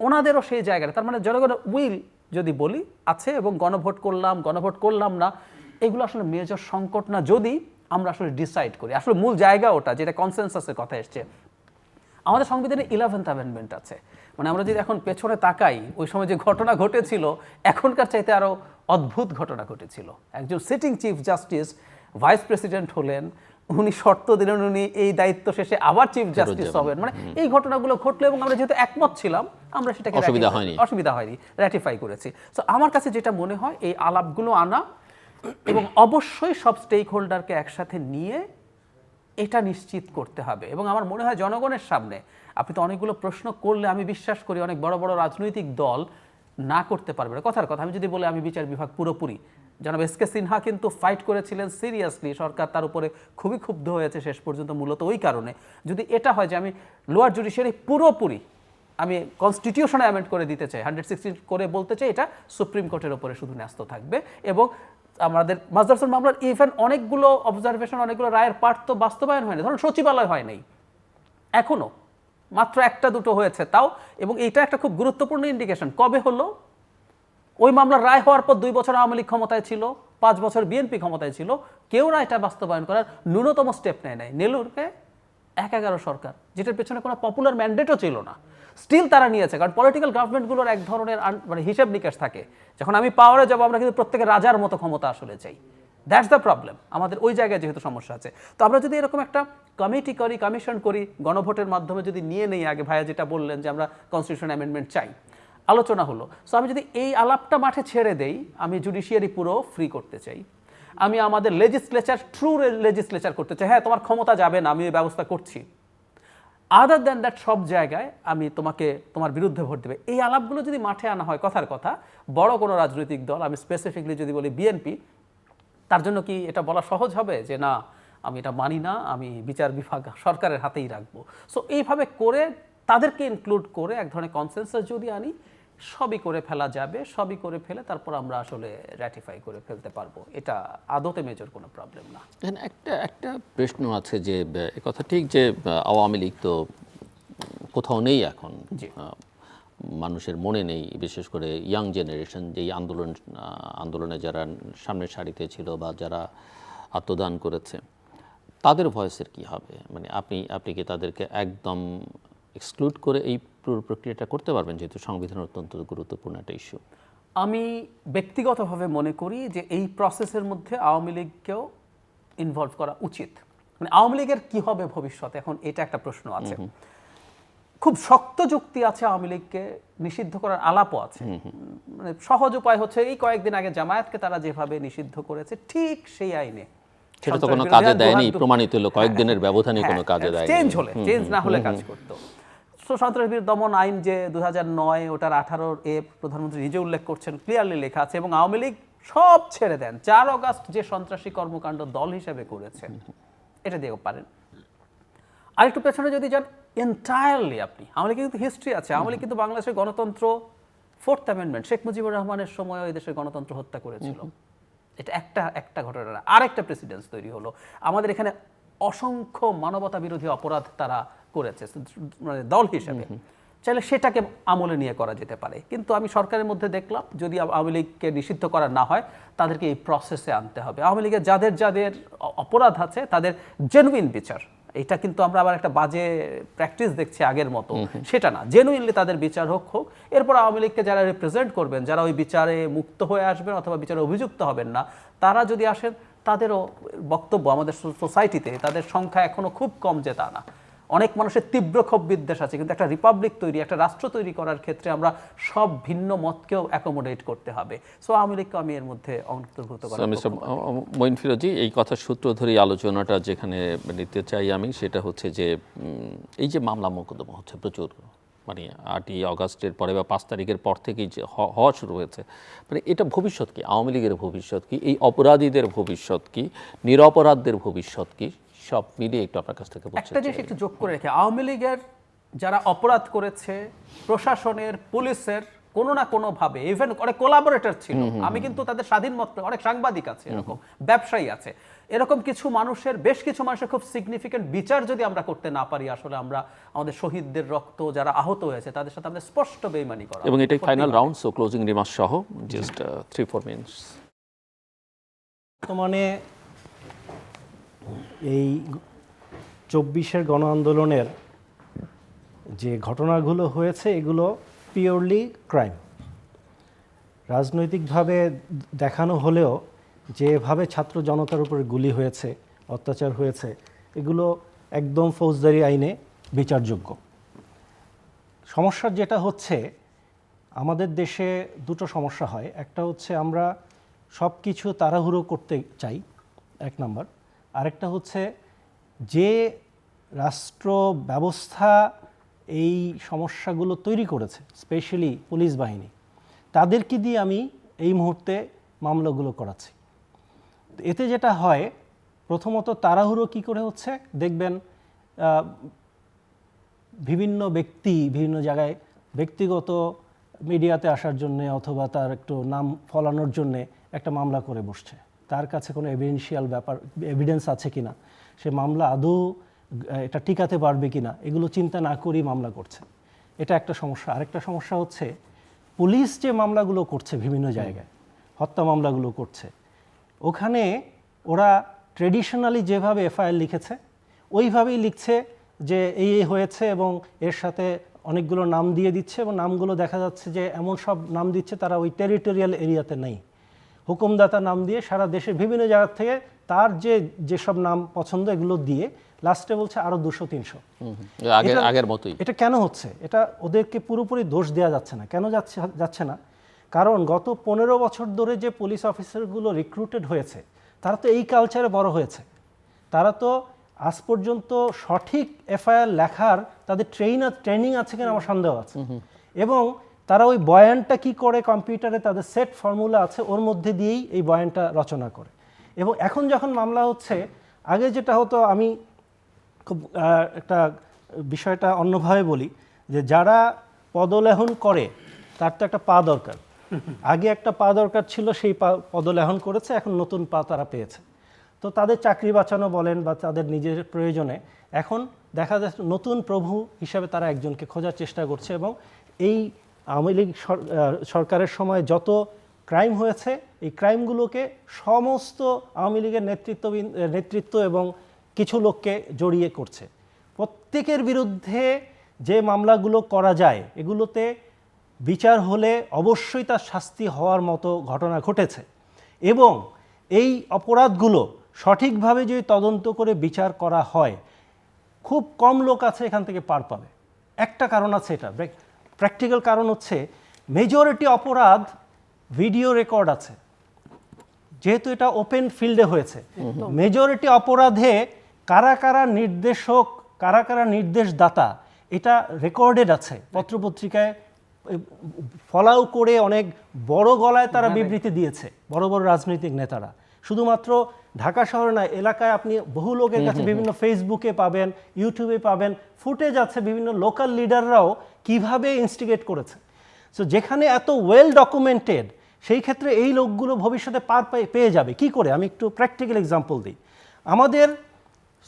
ওনাদেরও সেই জায়গাটা, তার মানে জনগণের উইল যদি বলি আছে, এবং গণভোট করলাম না, এগুলো আসলে মেজর সংকট না, যদি আমরা আসলে ডিসাইড করি। আসলে মূল জায়গা ওটা, যেটা কনসেনসাসের কথা এসছে। আমাদের সংবিধানে 11th অ্যামেন্ডমেন্ট আছে, মানে আমরা যদি এখন পেছনে তাকাই, ওই সময় যে ঘটনা ঘটেছিল এখনকার চাইতে আরও অদ্ভুত ঘটনা ঘটেছিল। একজন sitting chief justice vice president হলেন, উনি শর্ত দিলেন উনি এই দায়িত্ব শেষে আবার চিফ জাস্টিস হবেন। মানে এই ঘটনাগুলো ঘটলো, এবং আমরা যেহেতু একমত ছিলাম, আমরা সেটাকে অসুবিধা হয়নি, র্যাটিফাই করেছি। সো আমার কাছে যেটা মনে হয়, এই আলাপগুলো আনা, এবং অবশ্যই সব স্টেক হোল্ডারকে একসাথে নিয়ে এটা নিশ্চিত করতে হবে। এবং আমার মনে হয় জনগণের সামনে, আপনি তো অনেকগুলো প্রশ্ন করলে আমি বিশ্বাস করি অনেক বড় বড় রাজনৈতিক দল না করতে পারবে না। কথার কথা আমি যদি বলি, আমি বিচার বিভাগ পুরোপুরি, জনাব এস.কে সিনহা কিন্তু ফাইট করেছিলেন সিরিয়াসলি, সরকার তার উপরে খুবই ক্ষুব্ধ হয়েছে শেষ পর্যন্ত, মূলত ওই কারণে। যদি এটা হয় যে আমি লোয়ার জুডিশিয়ারি পুরোপুরি আমি কনস্টিটিউশনে অ্যামেন্ড করে দিতে চাই, 116 করে বলতে চাই এটা সুপ্রিম কোর্টের উপরে শুধু ন্যস্ত থাকবে, এবং আমাদের মাজদারসন মামলার ইভেন অনেকগুলো অবজারভেশন, অনেকগুলো রায়ের পার্ট তো বাস্তবায়ন হয়নি। ধরুন সচিবালয় হয় নাই এখনো, মাত্র একটা দুটো হয়েছে তাও, এবং এইটা একটা খুব গুরুত্বপূর্ণ ইন্ডিকেশন। কবে হলো? ওই মামলার রায় হওয়ার পর 2 বছর আওয়ামী লীগ ক্ষমতায় ছিল, 5 বছর বিএনপি ক্ষমতায় ছিল, কেউ না এটা বাস্তবায়ন করার ন্যূনতম স্টেপ নেয় নাই। নেলুরকে 1/11 সরকার, যেটার পেছনে কোনো পপুলার ম্যান্ডেটও ছিল না, স্টিল তারা নিয়েছে। কারণ পলিটিক্যাল গভর্নমেন্টগুলোর এক ধরনের মানে হিসাব নিকাশ থাকে, যখন আমি পাওয়ারে যাবো আমরা কিন্তু প্রত্যেকের রাজার মতো ক্ষমতা আসলে চাই। দ্যাটস দ্য প্রবলেম আমাদের, ওই জায়গায় যেহেতু সমস্যা আছে। তো আমরা যদি এরকম একটা কমিটি করি, কমিশন করি, গণভোটের মাধ্যমে যদি নিয়ে নেই, আগে ভাইয়া যেটা বললেন যে আমরা কনস্টিটিউশন অ্যামেন্ডমেন্ট চাই, আলোচনা হলো। সো আমি যদি এই আলাপটা মাঠে ছেড়ে দেই, আমি জুডিশিয়ারি পুরো ফ্রি করতে চাই, আমি আমাদের লেজিসলেচার ট্রু লেজিসলেচার করতে চাই। হ্যাঁ, তোমার ক্ষমতা যাবে না, আমি এই ব্যবস্থা করছি, আদার দ্যান দ্যাট সব জায়গায় আমি তোমার বিরুদ্ধে ভোট দেবে, এই আলাপগুলো যদি মাঠে আনা হয় কথার কথা, বড় কোনো রাজনৈতিক দল, আমি স্পেসিফিকলি যদি বলি বিএনপি, তার জন্য কি এটা বলা সহজ হবে যে না আমি এটা মানি না, আমি বিচার বিভাগ সরকারের হাতেই রাখবো? সো এইভাবে করে তাদেরকে ইনক্লুড করে এক ধরনের কনসেনসাস যদি আনি, সবই করে ফেলা যাবে, সবই করে ফেলে তারপর আমরা আসলে র্যাটিফাই করে ফেলতে পারবো। এটা আদতে মেজর কোনো প্রবলেম না। এখানে একটা প্রশ্ন আছে যে এ কথা ঠিক যে আওয়ামী লীগ তো কোথাও নেই এখন, মানুষের মনে নেই, বিশেষ করে ইয়াং জেনারেশন, যেই আন্দোলনে যারা সামনের সারিতে ছিল বা যারা আত্মদান করেছে, তাদের ভয়েসের কি হবে? মানে আপনি কি তাদেরকে একদম এক্সক্লুড করে এই পুরো প্রক্রিয়াটা করতে পারবেন, যেহেতু সংবিধান অত্যন্ত গুরুত্বপূর্ণ একটা ইস্যু? আমি ব্যক্তিগতভাবে মনে করি যে এই প্রসেসের মধ্যে আওয়ামী লীগকেও ইনভলভ করা উচিত। মানে আওয়ামী লীগের কি হবে ভবিষ্যৎ, এখন এটা একটা প্রশ্ন আছে। খুব শক্ত যুক্তি আছে আওয়ামী লীগকে নিষিদ্ধ করার, আলাপও আছে। মানে সহজ উপায় হচ্ছে এই কয়েকদিন আগে জামায়াতকে তারা যেভাবে নিষিদ্ধ করেছে ঠিক সেই আইনে, সেটা তো কোনো কাজে দেয়নি, প্রমাণিত হলো কয়েকদিনের ব্যবধানে কোনো কাজে দেয়নি। চেঞ্জ না হলে কাজ করতো। সন্ত্রাস বিরোধী দমন আইন যে 2009, ওটার 18A প্রধানমন্ত্রী নিজে উল্লেখ করছেন, ক্লিয়ারলি লেখা আছে। এবং আওয়ামী লীগ সব ছেড়ে দেন, 4 আগস্ট যে সন্ত্রাসী কর্মকাণ্ড দল হিসেবে করেছেন, এটা দিয়েও পারেন। আরেকটু পেছনে যদি যান, এন্টায়ারলি আপনি, আওয়ামী লীগের কিন্তু হিস্ট্রি আছে। আওয়ামী লীগ কিন্তু বাংলাদেশের গণতন্ত্র, 4th অ্যামেন্ডমেন্ট, শেখ মুজিবুর রহমানের সময় এই দেশের গণতন্ত্র হত্যা করেছিল। এটা একটা ঘটনা না, আরেকটা প্রেসিডেন্স তৈরি হলো। আমাদের এখানে অসংখ্য মানবতা বিরোধী অপরাধ তারা করেছে মানে দল হিসেবে, চাইলে সেটাকে আমলে নিয়ে করা যেতে পারে। কিন্তু আমি সরকারের মধ্যে দেখলাম যদি আওয়ামী লীগকে নিষিদ্ধ করা না হয়, তাদেরকে এই প্রসেসে আনতে হবে। আওয়ামী লীগের যাদের অপরাধ আছে তাদের জেনুইন বিচার, এটা কিন্তু আমরা আবার একটা বাজে প্র্যাকটিস দেখছি আগের মতো, সেটা না, জেনুইনলি তাদের বিচার হোক। এরপর আওয়ামী লীগকে যারা রিপ্রেজেন্ট করবেন, যারা ওই বিচারে মুক্ত হয়ে আসবেন অথবা বিচারে অভিযুক্ত হবেন না, তারা যদি আসেন, তাদেরও বক্তব্য আমাদের সোসাইটিতে, তাদের সংখ্যা এখনো খুব কম যে তা না, অনেক মানুষের তীব্র ক্ষোভ বিদ্বেষ আছে। কিন্তু একটা রিপাবলিক তৈরি, একটা রাষ্ট্র তৈরি করার ক্ষেত্রে আমরা সব ভিন্ন মতকেও অ্যাকোমোডেট করতে হবে। সো আওয়ামী লীগকে আমি এর মধ্যে অন্তর্ভুক্ত করা। মঈন ফিরোজী, এই কথার সূত্র ধরেই আলোচনাটা যেখানে নিতে চাই আমি, সেটা হচ্ছে যে এই যে মামলা মোকদ্দমা হচ্ছে প্রচুর, মানে 8ই আগস্টের পরে বা 5 তারিখের পর থেকেই যে হওয়া শুরু হয়েছে, মানে এটা ভবিষ্যৎ কি? আওয়ামী লীগের ভবিষ্যৎ কি? এই অপরাধীদের ভবিষ্যৎ কি? নিরপরাধদের ভবিষ্যৎ কি? সব মিলিয়ে একটু আপনার কাছ থেকে একটা জিনিস একটু যোগ করে রেখে, আওয়ামী লীগের যারা অপরাধ করেছে, প্রশাসনের, পুলিশের কোনো না কোনো ভাবে, ইভেন অনেক কোলাবোরেটর ছিল। আমি কিন্তু তাদের স্বাধীন মত, অনেক সাংবাদিক আছে এরকম, ব্যবসায়ী আছে, এরকম কিছু মানুষের, বেশ কিছু মানুষের খুব সিগনিফিকেন্ট বিচার যদি আমরা করতে না পারি, আসলে আমরা আমাদের শহীদদের রক্ত, যারা আহত হয়েছে তাদের সাথে আমাদের স্পষ্ট বেইমানি করা। এবং এটাই final round, so closing remarks সহ জাস্ট 3-4 মিনিটস। বর্তমানে এই 24-এর গণ আন্দোলনের যে ঘটনাগুলো হয়েছে, এগুলো পিওরলি ক্রাইম। রাজনৈতিকভাবে দেখানো হলেও যেভাবে ছাত্র জনতার উপরে গুলি হয়েছে, অত্যাচার হয়েছে, এগুলো একদম ফৌজদারি আইনে বিচারযোগ্য। সমস্যা যেটা হচ্ছে, আমাদের দেশে দুটো সমস্যা হয়। একটা হচ্ছে আমরা সব কিছু তাড়াহুড়ো করতে চাই, 1 নাম্বার। আরেকটা হচ্ছে যে রাষ্ট্র ব্যবস্থা এই সমস্যাগুলো তৈরি করেছে, স্পেশালি পুলিশ বাহিনী, তাদেরকে দিয়ে আমি এই মুহূর্তে মামলাগুলো করাচ্ছি। এতে যেটা হয়, প্রথমত তাড়াহুড়ো কি করে হচ্ছে দেখবেন, বিভিন্ন ব্যক্তি বিভিন্ন জায়গায় ব্যক্তিগত মিডিয়াতে আসার জন্য অথবা তার একটু নাম ফলানোর জন্যে একটা মামলা করে বসছে। তার কাছে কোনো এভিডেন্স আছে কিনা, সে মামলা আদৌ এটা টিকাতে পারবে কিনা, এগুলো চিন্তা না করেই মামলা করছে। এটা একটা সমস্যা। আরেকটা সমস্যা হচ্ছে, পুলিশ যে মামলাগুলো করছে বিভিন্ন জায়গায়, হত্যা মামলাগুলো করছে, ওখানে ওরা ট্রেডিশনালি যেভাবে এফআইআর লিখেছে ওইভাবেই লিখছে যে এই হয়েছে, এবং এর সাথে অনেকগুলো নাম দিয়ে দিচ্ছে, এবং নামগুলো দেখা যাচ্ছে যে এমন সব নাম দিচ্ছে তারা ওই টেরিটোরিয়াল এরিয়াতে নেই, হুকুমদাতা নাম দিয়ে সারা দেশের বিভিন্ন জায়গা থেকে তার যেসব নাম পছন্দ এগুলো দিয়ে লাস্টে বলছে আরও 200-300। আগের মতোই। এটা কেন হচ্ছে? এটা ওদেরকে পুরোপুরি দোষ দেওয়া যাচ্ছে না। কেন যাচ্ছে না? কারণ গত 15 বছর ধরে যে পুলিশ অফিসারগুলো রিক্রুটেড হয়েছে, তারা তো এই কালচারে বড় হয়েছে। তারা তো আজ পর্যন্ত সঠিক এফআইআর লেখার তাদের ট্রেনিং আছে কিনা আমার সন্দেহ আছে। এবং তারা ওই বয়ানটা কি করে, কম্পিউটারে তাদের সেট ফর্মুলা আছে, ওর মধ্যে দিয়েই এই বয়ানটা রচনা করে। এবং এখন যখন মামলা হচ্ছে, আগে যেটা হতো, আমি খুব একটা বিষয়টা অন্যভাবে বলি, যে যারা পদলেহন করে তার তো একটা পা দরকার। আগে একটা পা দরকার ছিল, সেই পা পদলেহন করেছে, এখন নতুন পা তারা পেয়েছে। তো তাদের চাকরি বাঁচানো বলেন বা তাদের নিজের প্রয়োজনে এখন দেখা যাচ্ছে নতুন প্রভু হিসাবে তারা একজনকে খোঁজার চেষ্টা করছে। এবং এই আওয়ামী লীগ সরকারের সময় যত ক্রাইম হয়েছে, এই ক্রাইমগুলোকে সমস্ত আওয়ামী লীগের নেতৃত্ব এবং কিছু লোককে জড়িয়ে করছে। প্রত্যেকের বিরুদ্ধে যে মামলাগুলো করা যায়, এগুলোতে বিচার হলে অবশ্যই তার শাস্তি হওয়ার মতো ঘটনা ঘটেছে। এবং এই অপরাধগুলো সঠিকভাবে যদি তদন্ত করে বিচার করা হয়, খুব কম লোক আছে এখান থেকে পার পাবে। একটা কারণ আছে, এটা প্র্যাকটিক্যাল কারণ হচ্ছে মেজরিটি অপরাধ ভিডিও রেকর্ড আছে, যেহেতু এটা ওপেন ফিল্ডে হয়েছে। মেজরিটি অপরাধে কারা কারা নির্দেশক, কারা কারা নির্দেশদাতা, এটা রেকর্ডেড আছে, পত্রপত্রিকায় ফলাও করে অনেক বড় গলায় তারা বিবৃতি দিয়েছে, বড় বড় রাজনৈতিক নেতারা। শুধুমাত্র ঢাকা শহরে না, এলাকায় আপনি বহু লোকের কাছে বিভিন্ন ফেসবুকে পাবেন, ইউটিউবে পাবেন, ফুটেজ আছে বিভিন্ন লোকাল লিডাররাও কিভাবে ইনস্টিগেট করেছে। সো যেখানে এত ওয়েল ডকুমেন্টেড, সেই ক্ষেত্রে এই লোকগুলো ভবিষ্যতে পার পেয়ে যাবে কি করে? আমি একটু প্র্যাকটিক্যাল এক্সাম্পল দিই। আমাদের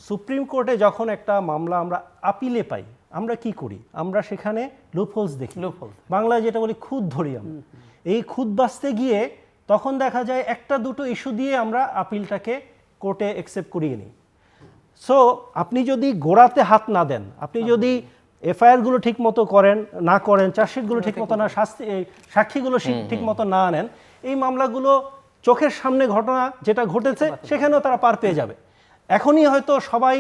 সুপ্রিম কোর্টে যখন একটা মামলা আমরা আপিলে পাই, আমরা কি করি? আমরা সেখানে লুপহোলস দেখি, বাংলায় যেটা বলি খুঁত ধরি আমরা। এই খুঁত বাঁচতে গিয়ে তখন দেখা যায় একটা দুটো ইস্যু দিয়ে আমরা আপিলটাকে কোর্টে অ্যাকসেপ্ট করিয়ে নিই। সো আপনি যদি গোড়াতে হাত না দেন, আপনি যদি এফআইআরগুলো ঠিক মতো না করেন, চার্জশিটগুলো ঠিক মতো না, সাক্ষীগুলো ঠিক মতো না আনেন, এই মামলাগুলো চোখের সামনে ঘটনা যেটা ঘটেছে সেখানেও তারা পার পেয়ে যাবে। এখনই হয়তো সবাই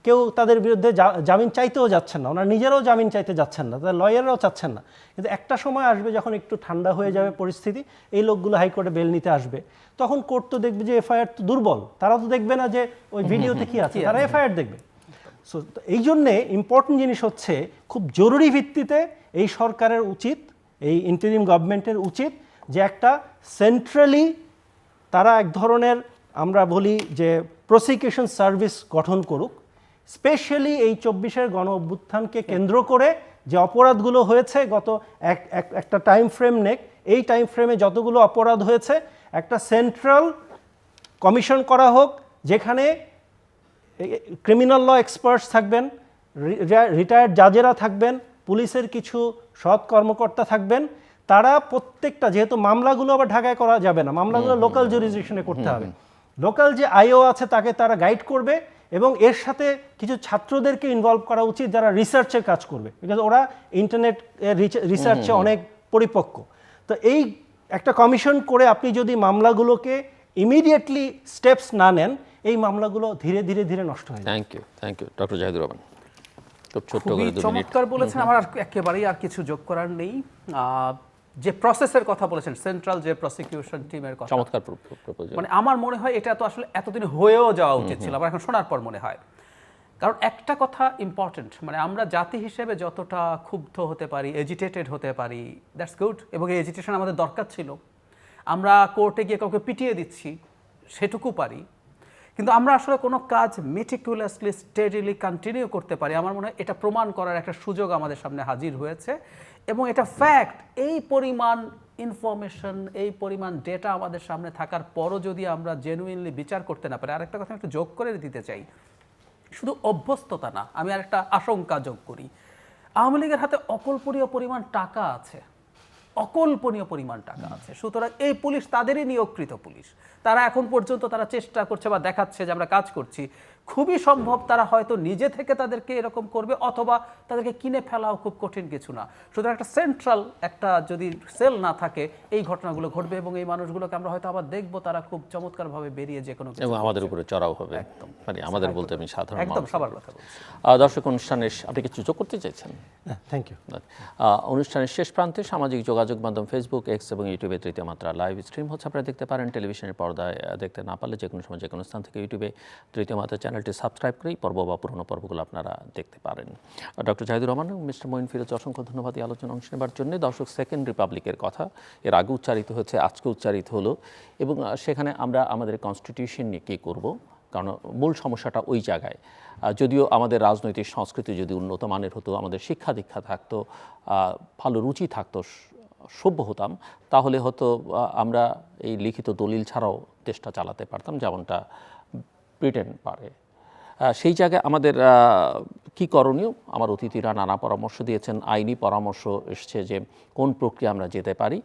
কেউ তাদের বিরুদ্ধে জামিন চাইতেও যাচ্ছেন না, ওনারা নিজেরাও জামিন চাইতে যাচ্ছেন না, তাদের লয়াররাও চাচ্ছেন না। কিন্তু একটা সময় আসবে যখন একটু ঠান্ডা হয়ে যাবে পরিস্থিতি, এই লোকগুলো হাইকোর্টে বেল নিতে আসবে, তখন কোর্ট তো দেখবে যে এফআইআর তো দুর্বল, তারা তো দেখবে না যে ওই ভিডিওতে কি আছে, তারা এফআইআর দেখবে। সো এই জন্যে ইম্পর্টেন্ট জিনিস হচ্ছে, খুব জরুরি ভিত্তিতে এই সরকারের উচিত, এই ইন্টারিম গভর্নমেন্টের উচিত যে একটা সেন্ট্রালি তারা এক ধরনের, আমরা বলি যে প্রসিকিউশন সার্ভিস গঠন করুক, স্পেশালি এই 24-এর গণ অভ্যুত্থানকে কেন্দ্র করে যে অপরাধগুলো হয়েছে গত একটা টাইম ফ্রেম নেক, এই টাইম ফ্রেমে যতগুলো অপরাধ হয়েছে একটা সেন্ট্রাল কমিশন করা হোক, যেখানে ক্রিমিনাল ল এক্সপার্টস থাকবেন, রিটায়ার্ড জাজেরা থাকবেন, পুলিশের কিছু সৎ কর্মকর্তা থাকবেন। তারা প্রত্যেকটা, যেহেতু মামলাগুলো আবার ঢাকায় করা যাবে না, মামলাগুলো লোকাল জুরিসডিকশনে করতে হবে, লোকাল যে আইও আছে তাকে তারা গাইড করবে। এবং এর সাথে কিছু ছাত্রদেরকে ইনভলভ করা উচিত যারা রিসার্চের কাজ করবে, বিকজ ওরা ইন্টারনেট রিসার্চে অনেক পরিপক্ক। তো এই একটা কমিশন করে আপনি যদি মামলাগুলোকে ইমিডিয়েটলি স্টেপস না নেন, এই মামলাগুলো ধীরে ধীরে ধীরে নষ্ট হয়ে যায়। Thank you doctor Zahidur Rahman, খুব ছোট্ট খুবই করে 2 মিনিট। চমৎকার বলেছেন, আমার একেবারেই আর কিছু যোগ করার নেই। যে প্রসেসের কথা বলেছেন, সেন্ট্রাল যে প্রসিকিউশন টিমের কথা, চমৎকার প্রপোজাল। মানে আমার মনে হয় এটা তো আসলে এতদিন হয়েও যাওয়া উচিত ছিল, আমার এখন শোনার পর মনে হয়। কারণ একটা কথা ইম্পর্টেন্ট, মানে আমরা জাতি হিসেবে যতটা ক্ষুব্ধ হতে পারি, এজিটেটেড হতে পারি, দ্যাটস গুড, এবং এই এজিটেশন আমাদের দরকার ছিল। আমরা কোর্টে গিয়ে কাউকে পিটিয়ে দিচ্ছি, সেটুকু পারি, কিন্তু আমরা আসলে কোনো কাজ মেটিকুলাসলি স্টেডিলি কন্টিনিউ করতে পারি, আমার মনে হয় এটা প্রমাণ করার একটা সুযোগ আমাদের সামনে হাজির হয়েছে। এবং এটা ফ্যাক্ট, এই পরিমাণ ইনফরমেশন, এই পরিমাণ ডেটা আমাদের সামনে থাকার পরও যদি আমরা জেনুইনলি বিচার করতে না পারি। আরেকটা কথা একটু যোগ করে দিতে চাই, শুধু অভ্যস্ততা না, আমি আরেকটা আশঙ্কা যোগ করি। আওয়ামী লীগের হাতে অকল্পনীয় পরিমাণ টাকা আছে, অকল্পনীয় পরিমাণ টাকা আছে। সুতরাং এই পুলিশ তাদেরই নিয়োগকৃত পুলিশ, তারা এখন পর্যন্ত তারা চেষ্টা করছে বা দেখাচ্ছে যে আমরা কাজ করছি। খুবই সম্ভব তারা হয়তো নিজে থেকে তাদেরকে এরকম করবে, অথবা তাদেরকে কিনে ফেলাও খুব কঠিন কিছু না। সুতরাং একটা সেন্ট্রাল একটা যদি সেল না থাকে, এই ঘটনাগুলো ঘটবে এবং এই মানুষগুলোকে আমরা হয়তো আবার দেখবো তারা খুব চমৎকারভাবে বেরিয়ে যে কোনো কিছু, এবং আমাদের উপরে চড়াও হবে। একদম, মানে আমাদের বলতে আমি সাধারণ একদম মানুষ। সবার কথা বলছি। দর্শক, অনুষ্ঠানে আপনি কিছু যোগ করতে চাইছেন? Thank you. অনুষ্ঠানের শেষ প্রান্তে সামাজিক যোগাযোগ মাধ্যম ফেসবুক, এক্স এবং ইউটিউবে তৃতীয় মাত্রা লাইভ স্ট্রিম হচ্ছে, আপনারা দেখতে পারেন। টেলিভিশনের পর্দায় দেখতে না পারলে যে কোনো সময় যে কোনো স্থান থেকে ইউটিউবে তৃতীয় মাত্রা চ্যানেল চ্যানেলটি সাবস্ক্রাইব করে এই পর্ব বা পুরনো পর্বগুলো আপনারা দেখতে পারেন। ডক্টর জাহিদুর রহমান এবং মিস্টার মঈন ফিরোজ, অসংখ্য ধন্যবাদ এই আলোচনা অংশ নেবার জন্য। দর্শক, সেকেন্ড রিপাবলিকের কথা এর আগে উচ্চারিত হয়েছে, আজকে উচ্চারিত হলো, এবং সেখানে আমরা আমাদের কনস্টিটিউশন নিয়ে কী করব, কারণ মূল সমস্যাটা ওই জায়গায়। যদিও আমাদের রাজনৈতিক সংস্কৃতি যদি উন্নত মানের হতো, আমাদের শিক্ষা দীক্ষা থাকতো, ভালো রুচি থাকতো, সভ্য হতাম, তাহলে হয়তো আমরা এই লিখিত দলিল ছাড়াও দেশটা চালাতে পারতাম, যেমনটা ব্রিটেন পারে। সেই জায়গায় আমাদের কি করণীয়, আমার অতিথিরা নানা পরামর্শ দিয়েছেন। আইনি পরামর্শ এসছে যে কোন প্রক্রিয়া আমরা যেতে পারি,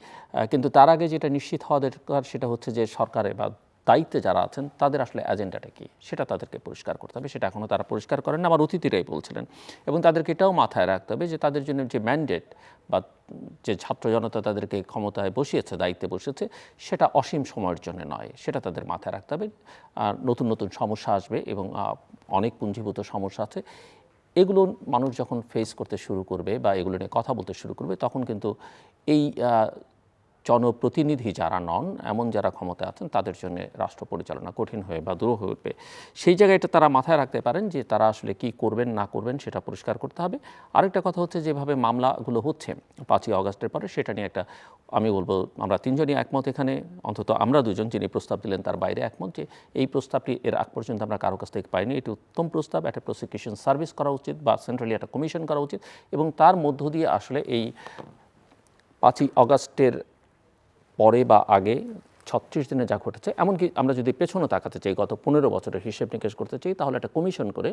কিন্তু তার আগে যেটা নিশ্চিত হওয়া দরকার সেটা হচ্ছে যে সরকারে বা দায়িত্বে যারা আছেন তাদের আসলে এজেন্ডাটা কী সেটা তাদেরকে পরিষ্কার করতে হবে। সেটা এখনও তারা পরিষ্কার করেন না, আমার অতিথিরাই বলছিলেন। এবং তাদেরকে এটাও মাথায় রাখতে হবে যে তাদের জন্য যে ম্যান্ডেট বা যে ছাত্র জনতা তাদেরকে ক্ষমতায় বসিয়েছে, দায়িত্বে বসিয়েছে, সেটা অসীম সময়ের জন্য নয়, সেটা তাদের মাথায় রাখতে হবে। নতুন নতুন সমস্যা আসবে এবং অনেক পুঞ্জীভূত সমস্যা আছে। এগুলো মানুষ যখন ফেস করতে শুরু করবে বা এগুলো নিয়ে কথা বলতে শুরু করবে, তখন কিন্তু এই জনপ্রতিনিধি যারা নন, এমন যারা ক্ষমতায় আছেন, তাদের জন্য রাষ্ট্র পরিচালনা কঠিন হয়ে বা দূর হয়ে উঠবে। সেই জায়গায় এটা তারা মাথায় রাখতে পারেন যে তারা আসলে কি করবেন না করবেন সেটা পরিষ্কার করতে হবে। আরেকটা কথা হচ্ছে, যেভাবে মামলাগুলো হচ্ছে 5ই অগাস্টের পরে, সেটা নিয়ে একটা আমি বলবো আমরা তিনজনই একমত এখানে, অন্তত আমরা দুজন যিনি প্রস্তাব দিলেন তার বাইরে একমত, যে এই প্রস্তাবটি এর আগ পর্যন্ত আমরা কারো কাছ থেকে পাইনি। এটি উত্তম প্রস্তাব। একটা প্রসিকিউশন সার্ভিস করা উচিত বা সেন্ট্রালি একটা কমিশন করা উচিত, এবং তার মধ্য দিয়ে আসলে এই 5ই অগাস্টের পরে বা আগে 36 দিনে যা ঘটেছে, এমনকি আমরা যদি পেছনে তাকাতে চাই, গত 15 বছরের হিসেব নিকেশ করতে চাই, তাহলে একটা কমিশন করে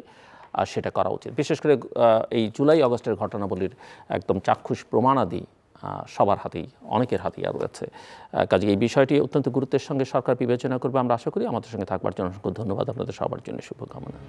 সেটা করা উচিত। বিশেষ করে এই জুলাই অগাস্টের ঘটনাবলীর একদম চাক্ষুষ প্রমাণাদি সবার হাতেই, অনেকের হাতেই আর রয়েছে। কাজে এই বিষয়টি অত্যন্ত গুরুত্বের সঙ্গে সরকার বিবেচনা করবে আমরা আশা করি। আমাদের সঙ্গে থাকবার জন্য অসংখ্য ধন্যবাদ। আপনাদের সবার জন্য শুভকামনা।